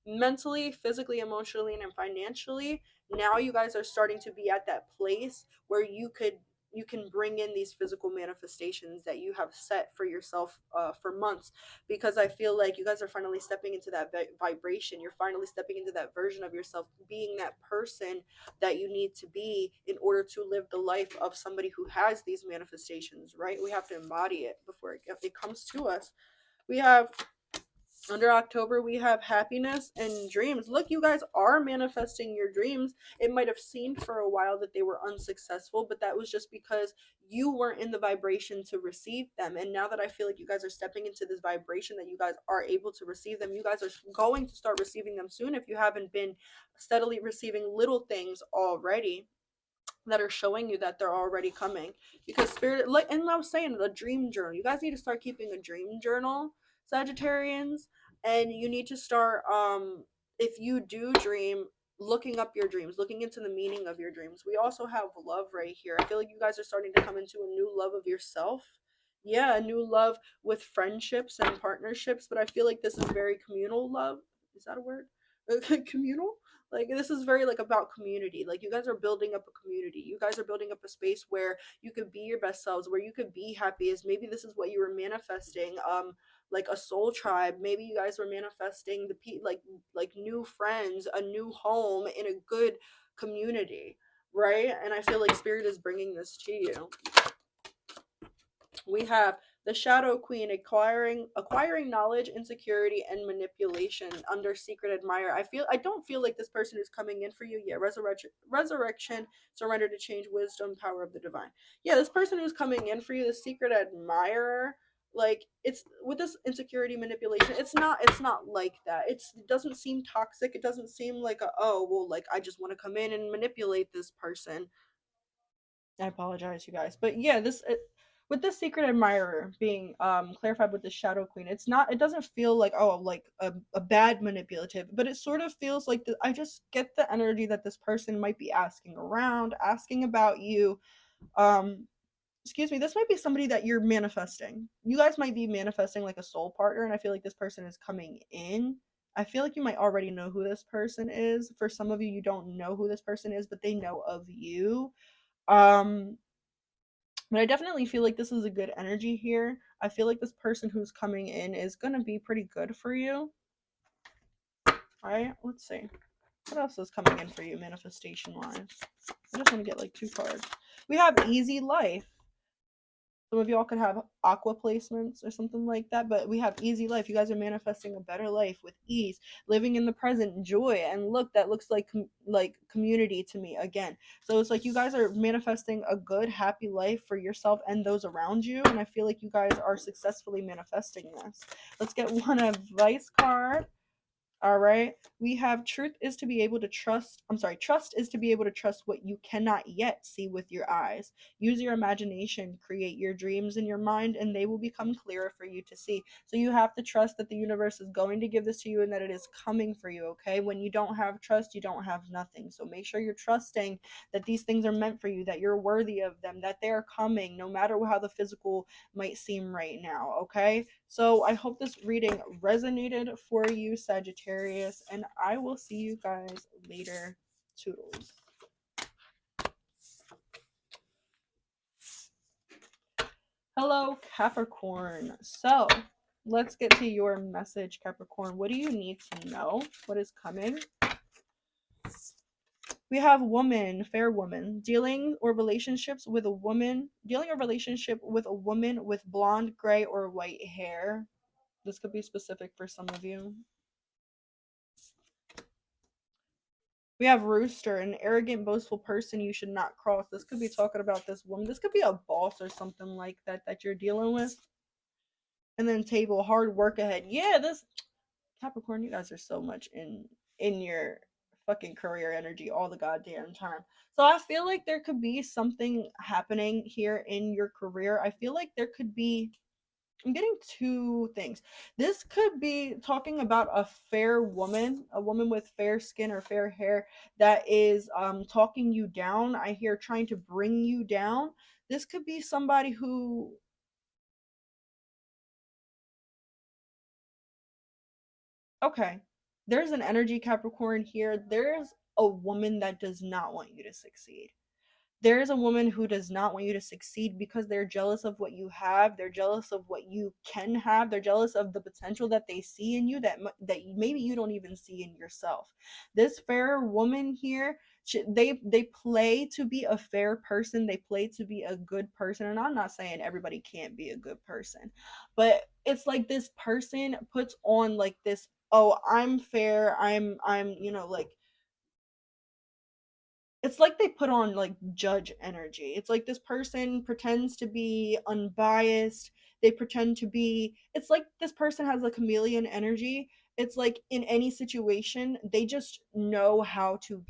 mentally, physically, emotionally, and financially, now you guys are starting to be at that place where you can bring in these physical manifestations that you have set for yourself for months, because I feel like you guys are finally stepping into that vibration. You're finally stepping into that version of yourself, being that person that you need to be in order to live the life of somebody who has these manifestations, right? We have to embody it before it comes to us. We have under October, we have happiness and dreams. Look, you guys are manifesting your dreams. It might have seemed for a while that they were unsuccessful, but that was just because you weren't in the vibration to receive them. And now that I feel like you guys are stepping into this vibration that you guys are able to receive them, you guys are going to start receiving them soon if you haven't been steadily receiving little things already that are showing you that they're already coming. Because spirit, like, and I was saying, the dream journal, you guys need to start keeping a dream journal, Sagittarians. And you need to start if you do dream, looking up your dreams, looking into the meaning of your dreams. We also have love right here. I feel like you guys are starting to come into a new love of yourself. Yeah, a new love with friendships and partnerships, but I feel like this is very communal love. Is that a word? Communal? Like, this is very like about community. Like, you guys are building up a community. You guys are building up a space where you could be your best selves, where you could be happy. As maybe this is what you were manifesting, like a soul tribe. Maybe you guys were manifesting like new friends, a new home in a good community, right? And I feel like spirit is bringing this to you. We have the Shadow Queen, acquiring knowledge, insecurity, and manipulation under secret admirer. I don't feel like this person is coming in for you. Yeah, resurrection, surrender to change, wisdom, power of the divine. Yeah, this person who's coming in for you, the secret admirer, like, it's with this insecurity, manipulation, it's not like that. It doesn't seem toxic. It doesn't seem like oh well, like, I just want to come in and manipulate this person. I apologize, you guys, but yeah, with this secret admirer being clarified with the Shadow Queen, it doesn't feel like, oh, like a bad manipulative, but it sort of feels like I just get the energy that this person might be asking around, asking about you. Excuse me, this might be somebody that you're manifesting. You guys might be manifesting like a soul partner, and I feel like this person is coming in. I feel like you might already know who this person is. For some of you, you don't know who this person is, but they know of you. But I definitely feel like this is a good energy here. I feel like this person who's coming in is going to be pretty good for you. All right, let's see. What else is coming in for you manifestation-wise? I just want to get like 2 cards. We have easy life. Some of y'all could have aqua placements or something like that, but we have easy life. You guys are manifesting a better life with ease, living in the present, joy, and look, that looks like community to me again. So it's like you guys are manifesting a good, happy life for yourself and those around you, and I feel like you guys are successfully manifesting this. Let's get one advice card. All right. We have trust is to be able to trust what you cannot yet see with your eyes. Use your imagination, create your dreams in your mind, and they will become clearer for you to see. So you have to trust that the universe is going to give this to you and that it is coming for you, okay? When you don't have trust, you don't have nothing. So make sure you're trusting that these things are meant for you, that you're worthy of them, that they're coming, no matter how the physical might seem right now, okay? So I hope this reading resonated for you, Sagittarius, and I will see you guys later. Toodles. Hello, Capricorn. So let's get to your message, Capricorn. What do you need to know? What is coming? We have woman, fair woman, dealing or relationship with a woman with blonde, gray, or white hair. This could be specific for some of you. We have rooster, an arrogant, boastful person you should not cross. This could be talking about this woman. This could be a boss or something like that that you're dealing with. And then table, hard work ahead. Yeah, this Capricorn, you guys are so much in your fucking career energy all the goddamn time. So I feel like there could be something happening here in your career. I feel like there could be, I'm getting two things. This could be talking about a fair woman, a woman with fair skin or fair hair that is talking you down. I hear trying to bring you down. This could be somebody who, okay, there's an energy, Capricorn, here. There's a woman that does not want you to succeed. There is a woman who does not want you to succeed because they're jealous of what you have. They're jealous of what you can have. They're jealous of the potential that they see in you that maybe you don't even see in yourself. This fair woman here, they play to be a fair person. They play to be a good person. And I'm not saying everybody can't be a good person, but it's like this person puts on like this, oh, I'm fair. I'm, like, it's like they put on like judge energy. It's like this person pretends to be unbiased. They pretend to be, it's like this person has a chameleon energy. It's like in any situation, they just know how to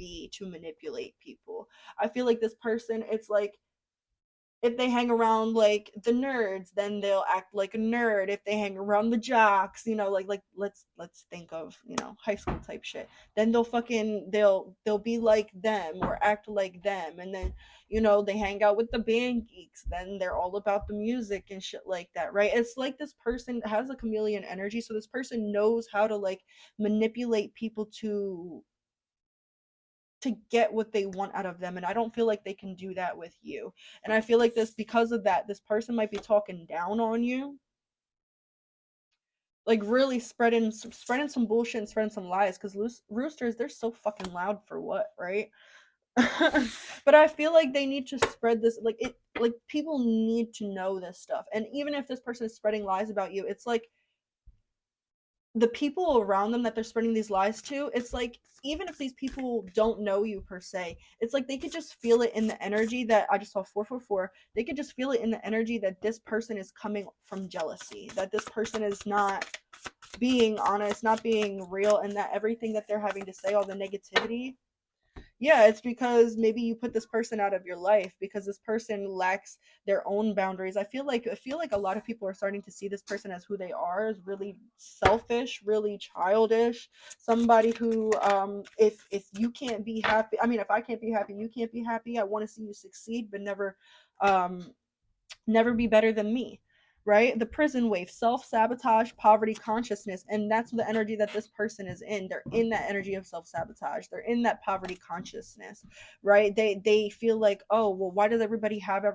manipulate people. I feel like this person, it's like if they hang around like the nerds, then they'll act like a nerd. If they hang around the jocks, like let's think of, high school type shit. Then they'll be like them or act like them. And then, they hang out with the band geeks, then they're all about the music and shit like that, right? It's like this person has a chameleon energy, so this person knows how to like manipulate people to get what they want out of them, and I don't feel like they can do that with you. And I feel like because of that, this person might be talking down on you, like really spreading some bullshit and spreading some lies, because roosters, they're so fucking loud for what, right? But I feel like they need to spread this, like people need to know this stuff. And even if this person is spreading lies about you, it's like the people around them that they're spreading these lies to, it's like even if these people don't know you per se, it's like they could just feel it in the energy that I just saw 444. They could just feel it in the energy that this person is coming from jealousy, that this person is not being honest, not being real, and that everything that they're having to say, all the negativity, yeah, it's because maybe you put this person out of your life because this person lacks their own boundaries. I feel like a lot of people are starting to see this person as who they are, as really selfish, really childish, somebody who if you can't be happy, I mean if I can't be happy, you can't be happy. I want to see you succeed, but never be better than me, right? The prison wave, self-sabotage, poverty consciousness, and that's the energy that this person is in. They're in that energy of self-sabotage. They're in that poverty consciousness, right? They feel like, oh well, why does everybody have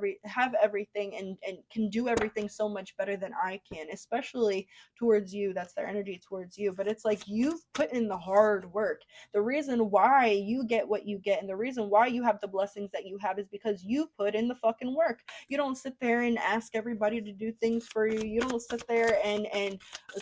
everything and can do everything so much better than I can, especially towards you. That's their energy towards you. But it's like you've put in the hard work. The reason why you get what you get and the reason why you have the blessings that you have is because you put in the fucking work. You don't sit there and ask everybody to do things for you. You don't sit there and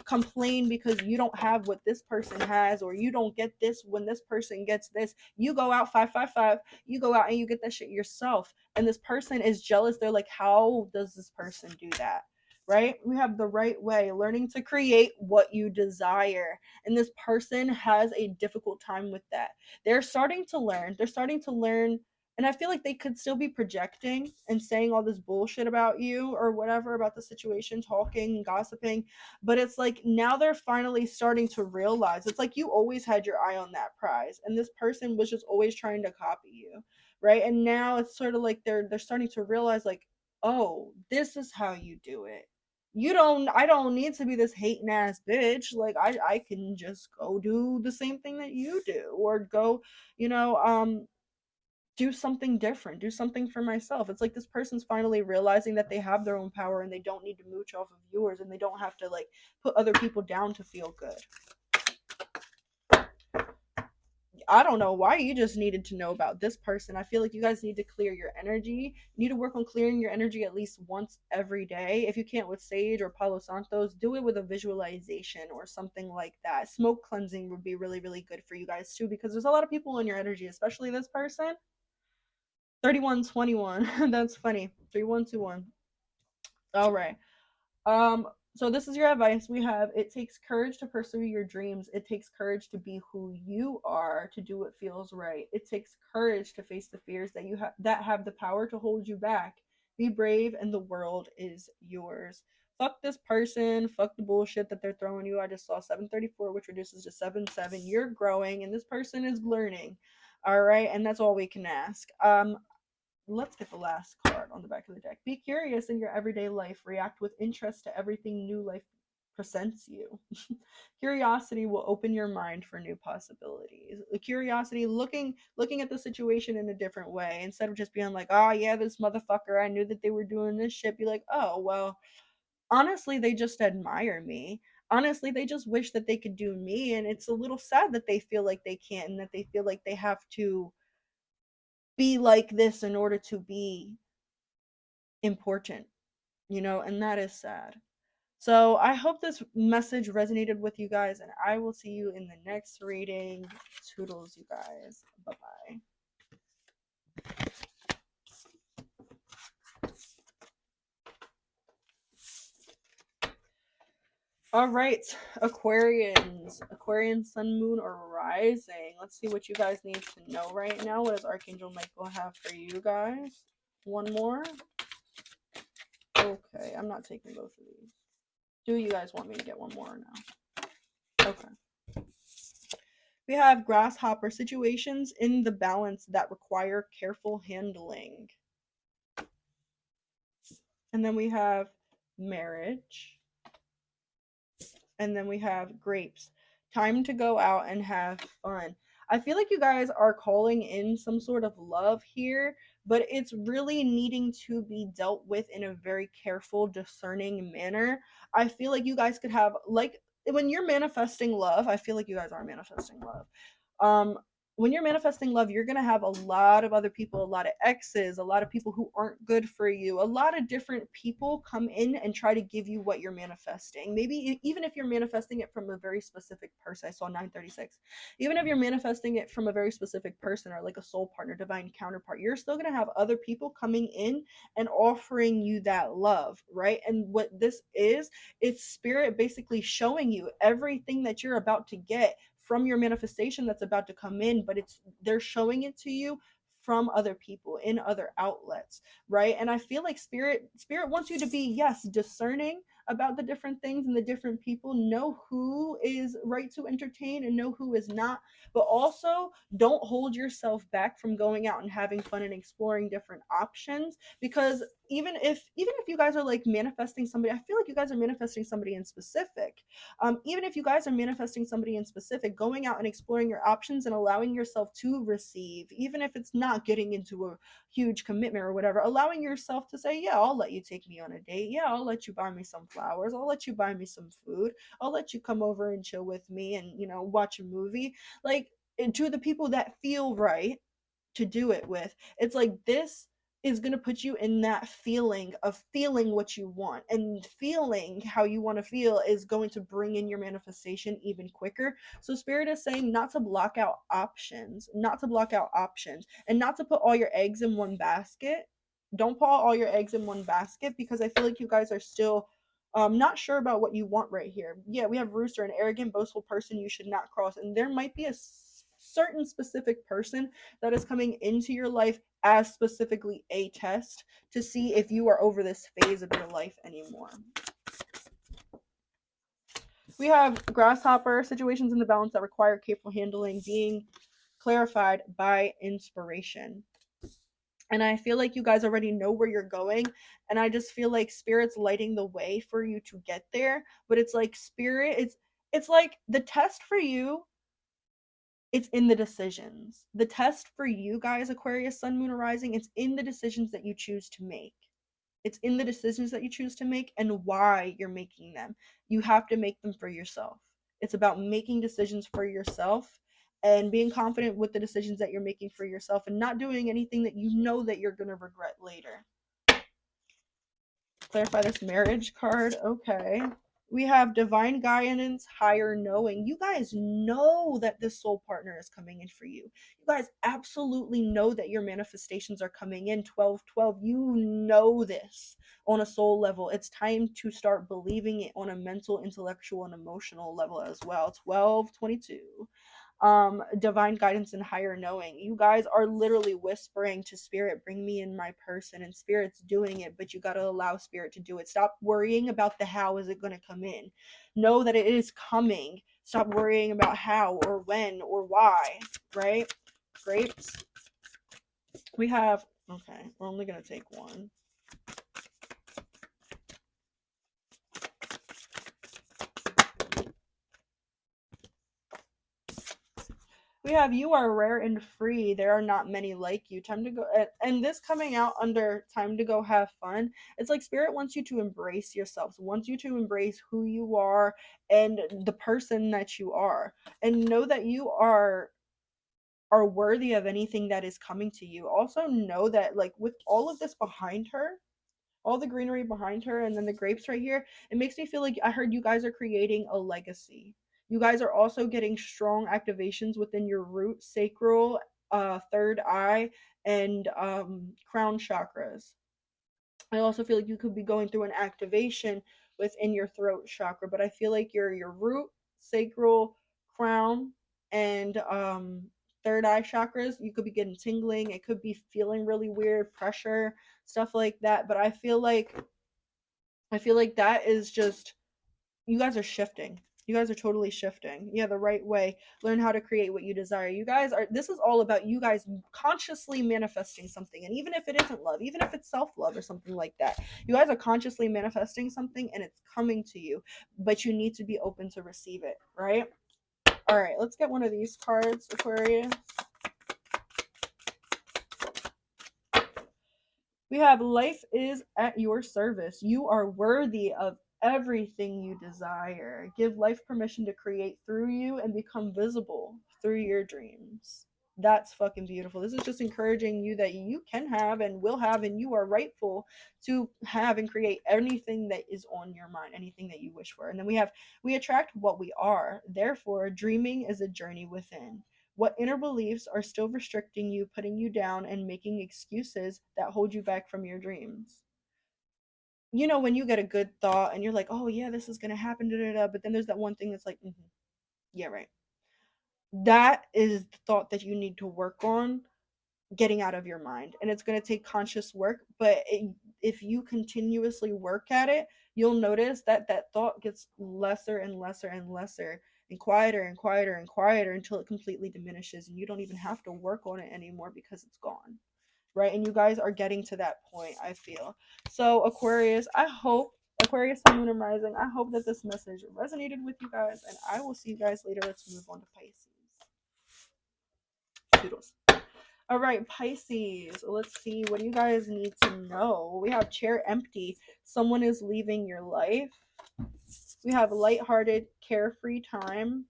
complain because you don't have what this person has, or you don't get this when this person gets this. You go out 555, you go out and you get that shit yourself. And this person is jealous. They're like, how does this person do that? right? We have the right way, learning to create what you desire. And this person has a difficult time with that. They're starting to learn. And I feel like they could still be projecting and saying all this bullshit about you or whatever about the situation, talking, gossiping. But it's like now they're finally starting to realize it's like you always had your eye on that prize. And this person was just always trying to copy you. Right. And now it's sort of like they're starting to realize, like, oh, this is how you do it. I don't need to be this hating ass bitch. Like I can just go do the same thing that you do, or go, you know, do something different, do something for myself. It's like this person's finally realizing that they have their own power and they don't need to mooch off of yours, and they don't have to like put other people down to feel good. I don't know why you just needed to know about this person. I feel like you guys need to clear your energy. You need to work on clearing your energy at least once every day. If you can't with sage or Palo Santos, do it with a visualization or something like that. Smoke cleansing would be really, really good for you guys too, because there's a lot of people in your energy, especially this person. 3121. That's funny. 3121. All right. So this is your advice. We have: it takes courage to pursue your dreams. It takes courage to be who you are, to do what feels right. It takes courage to face the fears that have the power to hold you back. Be brave and the world is yours. Fuck this person, fuck the bullshit that they're throwing you. I just saw 734, which reduces to 77. You're growing and this person is learning. All right, and that's all we can ask. Let's get the last card on the back of the deck. Be curious in your everyday life. React with interest to everything new life presents you. Curiosity will open your mind for new possibilities. Curiosity, looking at the situation in a different way, instead of just being like, oh yeah, this motherfucker, I knew that they were doing this shit. Be like, oh well, honestly, they just admire me. Honestly, they just wish that they could do me, and it's a little sad that they feel like they can't, and that they feel like they have to be like this in order to be important, and that is sad. So I hope this message resonated with you guys, and I will see you in the next reading. Toodles, you guys. Bye bye. All right, Aquarian, sun, moon, or rising. Let's see what you guys need to know right now. What does Archangel Michael have for you guys? One more. Okay, I'm not taking both of these. Do you guys want me to get one more or no? Okay. We have grasshopper, situations in the balance that require careful handling. And then we have marriage. And then we have grapes, time to go out and have fun. I feel like you guys are calling in some sort of love here, but it's really needing to be dealt with in a very careful, discerning manner. I feel like you guys could have, like, when you're manifesting love, I feel like you guys are manifesting love. Um, when you're manifesting love, you're going to have a lot of other people, a lot of exes, a lot of people who aren't good for you. A lot of different people come in and try to give you what you're manifesting. Maybe even if you're manifesting it from a very specific person. I saw 936. Even if you're manifesting it from a very specific person, or like a soul partner, divine counterpart, you're still going to have other people coming in and offering you that love, right? And what this is, it's spirit basically showing you everything that you're about to get from your manifestation that's about to come in, but they're showing it to you from other people in other outlets, right? And I feel like spirit wants you to be, yes, discerning about the different things and the different people, know who is right to entertain and know who is not, but also don't hold yourself back from going out and having fun and exploring different options. Because even if you guys are like manifesting somebody, I feel like you guys are manifesting somebody in specific. Even if you guys are manifesting somebody in specific, going out and exploring your options and allowing yourself to receive, even if it's not getting into a huge commitment or whatever, allowing yourself to say, yeah, I'll let you take me on a date. Yeah, I'll let you buy me some flowers. I'll let you buy me some food. I'll let you come over and chill with me and, watch a movie. Like, and to the people that feel right to do it with, it's like this is going to put you in that feeling of feeling what you want, and feeling how you want to feel is going to bring in your manifestation even quicker. So spirit is saying not to block out options, and not to put all your eggs in one basket. Don't put all your eggs in one basket, because I feel like you guys are still Not sure about what you want right here. Yeah, we have rooster, an arrogant, boastful person you should not cross. And there might be a certain specific person that is coming into your life as specifically a test to see if you are over this phase of your life anymore. We have grasshopper, situations in the balance that require careful handling being clarified by inspiration. And I feel like you guys already know where you're going, and I just feel like spirit's lighting the way for you to get there. But it's like spirit, it's like the test for you, it's in the decisions. The test for you guys, Aquarius, Sun, Moon, or Rising, it's in the decisions that you choose to make. It's in the decisions that you choose to make and why you're making them. You have to make them for yourself. It's about making decisions for yourself and being confident with the decisions that you're making for yourself and not doing anything that you know that you're going to regret later. Clarify this marriage card. Okay. We have divine guidance, higher knowing. You guys know that this soul partner is coming in for you. You guys absolutely know that your manifestations are coming in. 12-12. You know this on a soul level. It's time to start believing it on a mental, intellectual, and emotional level as well. 12-22. Divine guidance and higher knowing. You guys are literally whispering to spirit, bring me in my person, and spirit's doing it, but you got to allow spirit to do it. Stop worrying about the how is it going to come in. Know that it is coming. Stop worrying about how or when or why, right? Grapes. We have, okay, we're only going to take one. We have you are rare and free. There are not many like you. Time to go. And this coming out under time to go have fun. It's like spirit wants you to embrace yourselves, wants you to embrace who you are and the person that you are. And know that you are worthy of anything that is coming to you. Also know that like with all of this behind her, all the greenery behind her and then the grapes right here, it makes me feel like I heard you guys are creating a legacy. You guys are also getting strong activations within your root, sacral, third eye, and crown chakras. I also feel like you could be going through an activation within your throat chakra, but I feel like your root, sacral, crown, and third eye chakras, you could be getting tingling. It could be feeling really weird, pressure, stuff like that. But I feel like that is just, you guys are shifting. You guys are totally shifting. Yeah, the right way. Learn how to create what you desire. You guys are, this is all about you guys consciously manifesting something. And even if it isn't love, even if it's self-love or something like that, you guys are consciously manifesting something and it's coming to you, but you need to be open to receive it, right? All right, let's get one of these cards, Aquarius. We have life is at your service. You are worthy of everything you desire. Give life permission to create through you and become visible through your dreams. That's fucking beautiful. This is just encouraging you that you can have and will have, and you are rightful to have and create anything that is on your mind, anything that you wish for. And then we attract what we are. Therefore, dreaming is a journey within. What inner beliefs are still restricting you, putting you down, and making excuses that hold you back from your dreams? You know, when you get a good thought and you're like, oh, yeah, this is going to happen, da, da, da, but then there's that one thing that's like, yeah, right. That is the thought that you need to work on getting out of your mind. And it's going to take conscious work, but if you continuously work at it, you'll notice that that thought gets lesser and lesser and lesser and quieter and quieter and quieter until it completely diminishes and you don't even have to work on it anymore because it's gone, right? And you guys are getting to that point, I feel. So Aquarius, Aquarius, Sun, Moon, and Rising, I hope that this message resonated with you guys, and I will see you guys later. Let's move on to Pisces. Toodles. All right, Pisces, let's see, what do you guys need to know? We have chair empty. Someone is leaving your life. We have lighthearted, carefree time.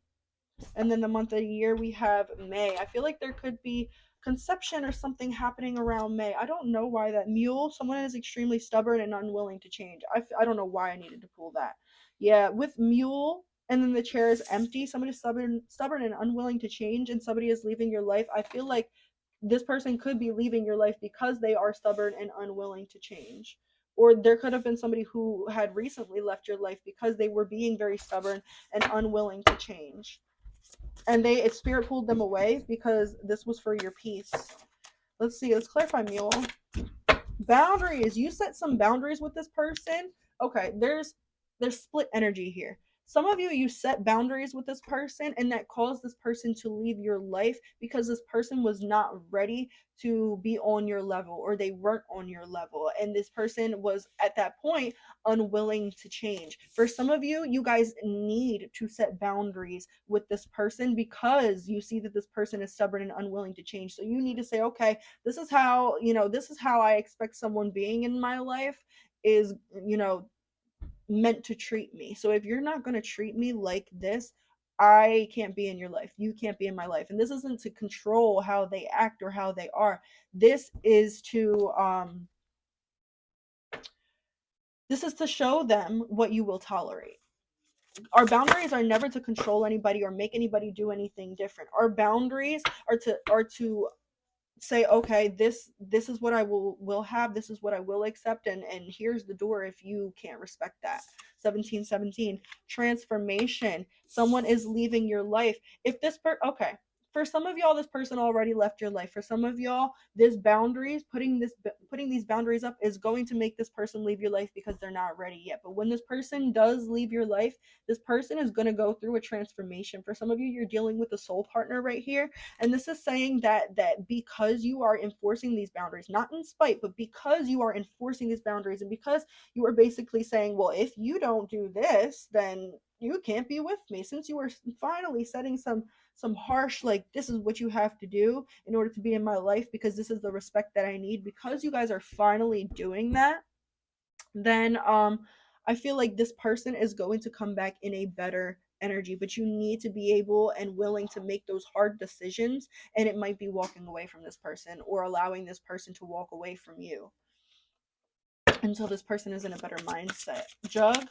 And then the month of the year, we have May. I feel like there could be conception or something happening around May. I don't know why that mule, someone is extremely stubborn and unwilling to change. I don't know why I needed to pull that. Yeah, with mule, and then the chair is empty. Somebody's stubborn and unwilling to change, and somebody is leaving your life. I feel like this person could be leaving your life because they are stubborn and unwilling to change, or there could have been somebody who had recently left your life because they were being very stubborn and unwilling to change. And spirit pulled them away because this was for your peace. Let's see, let's clarify, Mule. Boundaries. You set some boundaries with this person. Okay, there's split energy here. Some of you set boundaries with this person, and that caused this person to leave your life because this person was not ready to be on your level, or they weren't on your level, and this person was at that point unwilling to change. For some of you, you guys need to set boundaries with this person because you see that this person is stubborn and unwilling to change. So you need to say, okay, this is how, this is how I expect someone being in my life is, meant to treat me. So if you're not going to treat me like this, I can't be in your life. You can't be in my life. And this isn't to control how they act or how they are. This is to show them what you will tolerate. Our boundaries are never to control anybody or make anybody do anything different. Our boundaries are to say, okay, this is what I will have, this is what I will accept, and here's the door if you can't respect that. 1717, transformation. Someone is leaving your life. If this okay, for some of y'all, this person already left your life. For some of y'all, this boundaries, putting these boundaries up is going to make this person leave your life because they're not ready yet. But when this person does leave your life, this person is going to go through a transformation. For some of you, you're dealing with a soul partner right here, and this is saying that because you are enforcing these boundaries, not in spite, but because you are enforcing these boundaries, and because you are basically saying, well, if you don't do this, then you can't be with me. Since you are finally setting some harsh, like, this is what you have to do in order to be in my life because this is the respect that I need, because you guys are finally doing that, then I feel like this person is going to come back in a better energy. But you need to be able and willing to make those hard decisions, and it might be walking away from this person or allowing this person to walk away from you until this person is in a better mindset. Jug.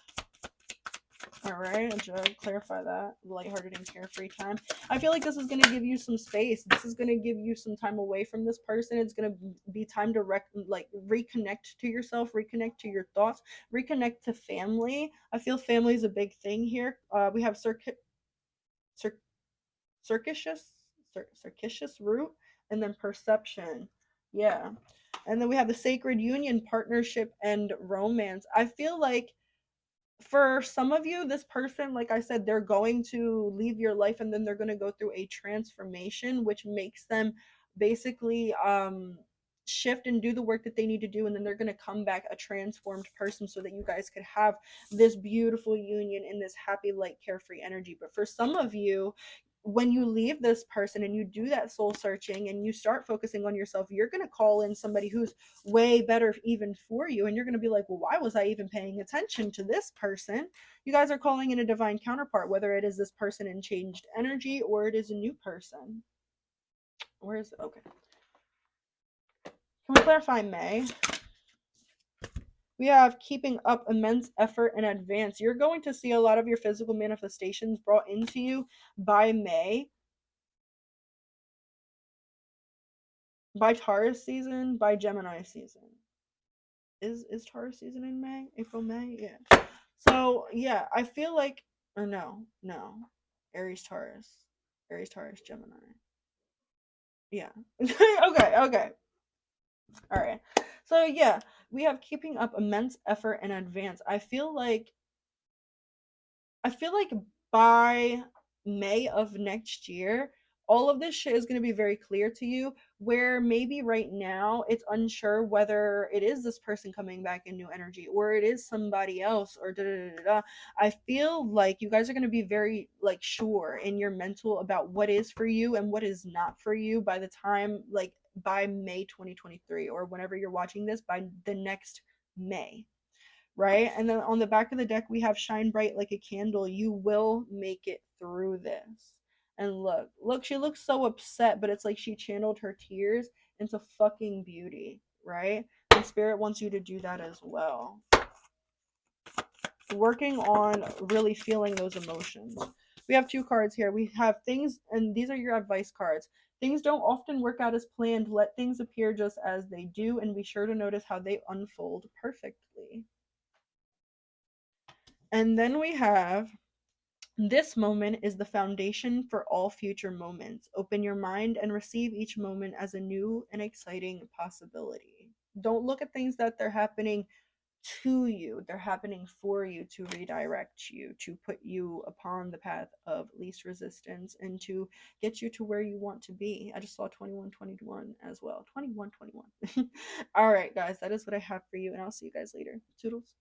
All right, Jug, clarify that. Lighthearted and carefree time. I feel like this is going to give you some space. This is going to give you some time away from this person. It's going to be time to reconnect to yourself, reconnect to your thoughts, reconnect to family. I feel family is a big thing here. We have circuitous root, and then perception. Yeah. And then we have the sacred union, partnership, and romance. I feel like for some of you, this person, like I said, they're going to leave your life, and then they're going to go through a transformation, which makes them basically shift and do the work that they need to do, and then they're going to come back a transformed person so that you guys could have this beautiful union in this happy, light, carefree energy. But for some of you, when you leave this person and you do that soul searching and you start focusing on yourself, you're going to call in somebody who's way better even for you, and you're going to be like, well, why was I even paying attention to this person? You guys are calling in a divine counterpart, whether it is this person in changed energy or it is a new person. Where is it? Okay, can we clarify May? We have keeping up immense effort in advance. You're going to see a lot of your physical manifestations brought into you by May, by Taurus season, by Gemini season. Is Taurus season in May? April, May? Yeah. So yeah, I feel like, or no. Aries, Taurus, Gemini. Yeah. Okay. All right. So yeah, we have keeping up immense effort in advance. I feel like by May of next year, all of this shit is going to be very clear to you, where maybe right now it's unsure whether it is this person coming back in new energy or it is somebody else, or da da da da. I feel like you guys are going to be very sure in your mental about what is for you and what is not for you by the time, by May 2023, or whenever you're watching this, by the next May. Right? And then on the back of the deck, we have shine bright like a candle. You will make it through this. And look, she looks so upset, but it's like she channeled her tears into fucking beauty, right? And Spirit wants you to do that as well. Working on really feeling those emotions. We have two cards here. We have things, and these are your advice cards. Things don't often work out as planned. Let things appear just as they do, and be sure to notice how they unfold perfectly. And then we have, this moment is the foundation for all future moments. Open your mind and receive each moment as a new and exciting possibility. Don't look at things that they're happening to you, they're happening for you, to redirect you, to put you upon the path of least resistance, and to get you to where you want to be. I just saw 2121 as well. 2121. All right, guys, that is what I have for you, and I'll see you guys later. Toodles.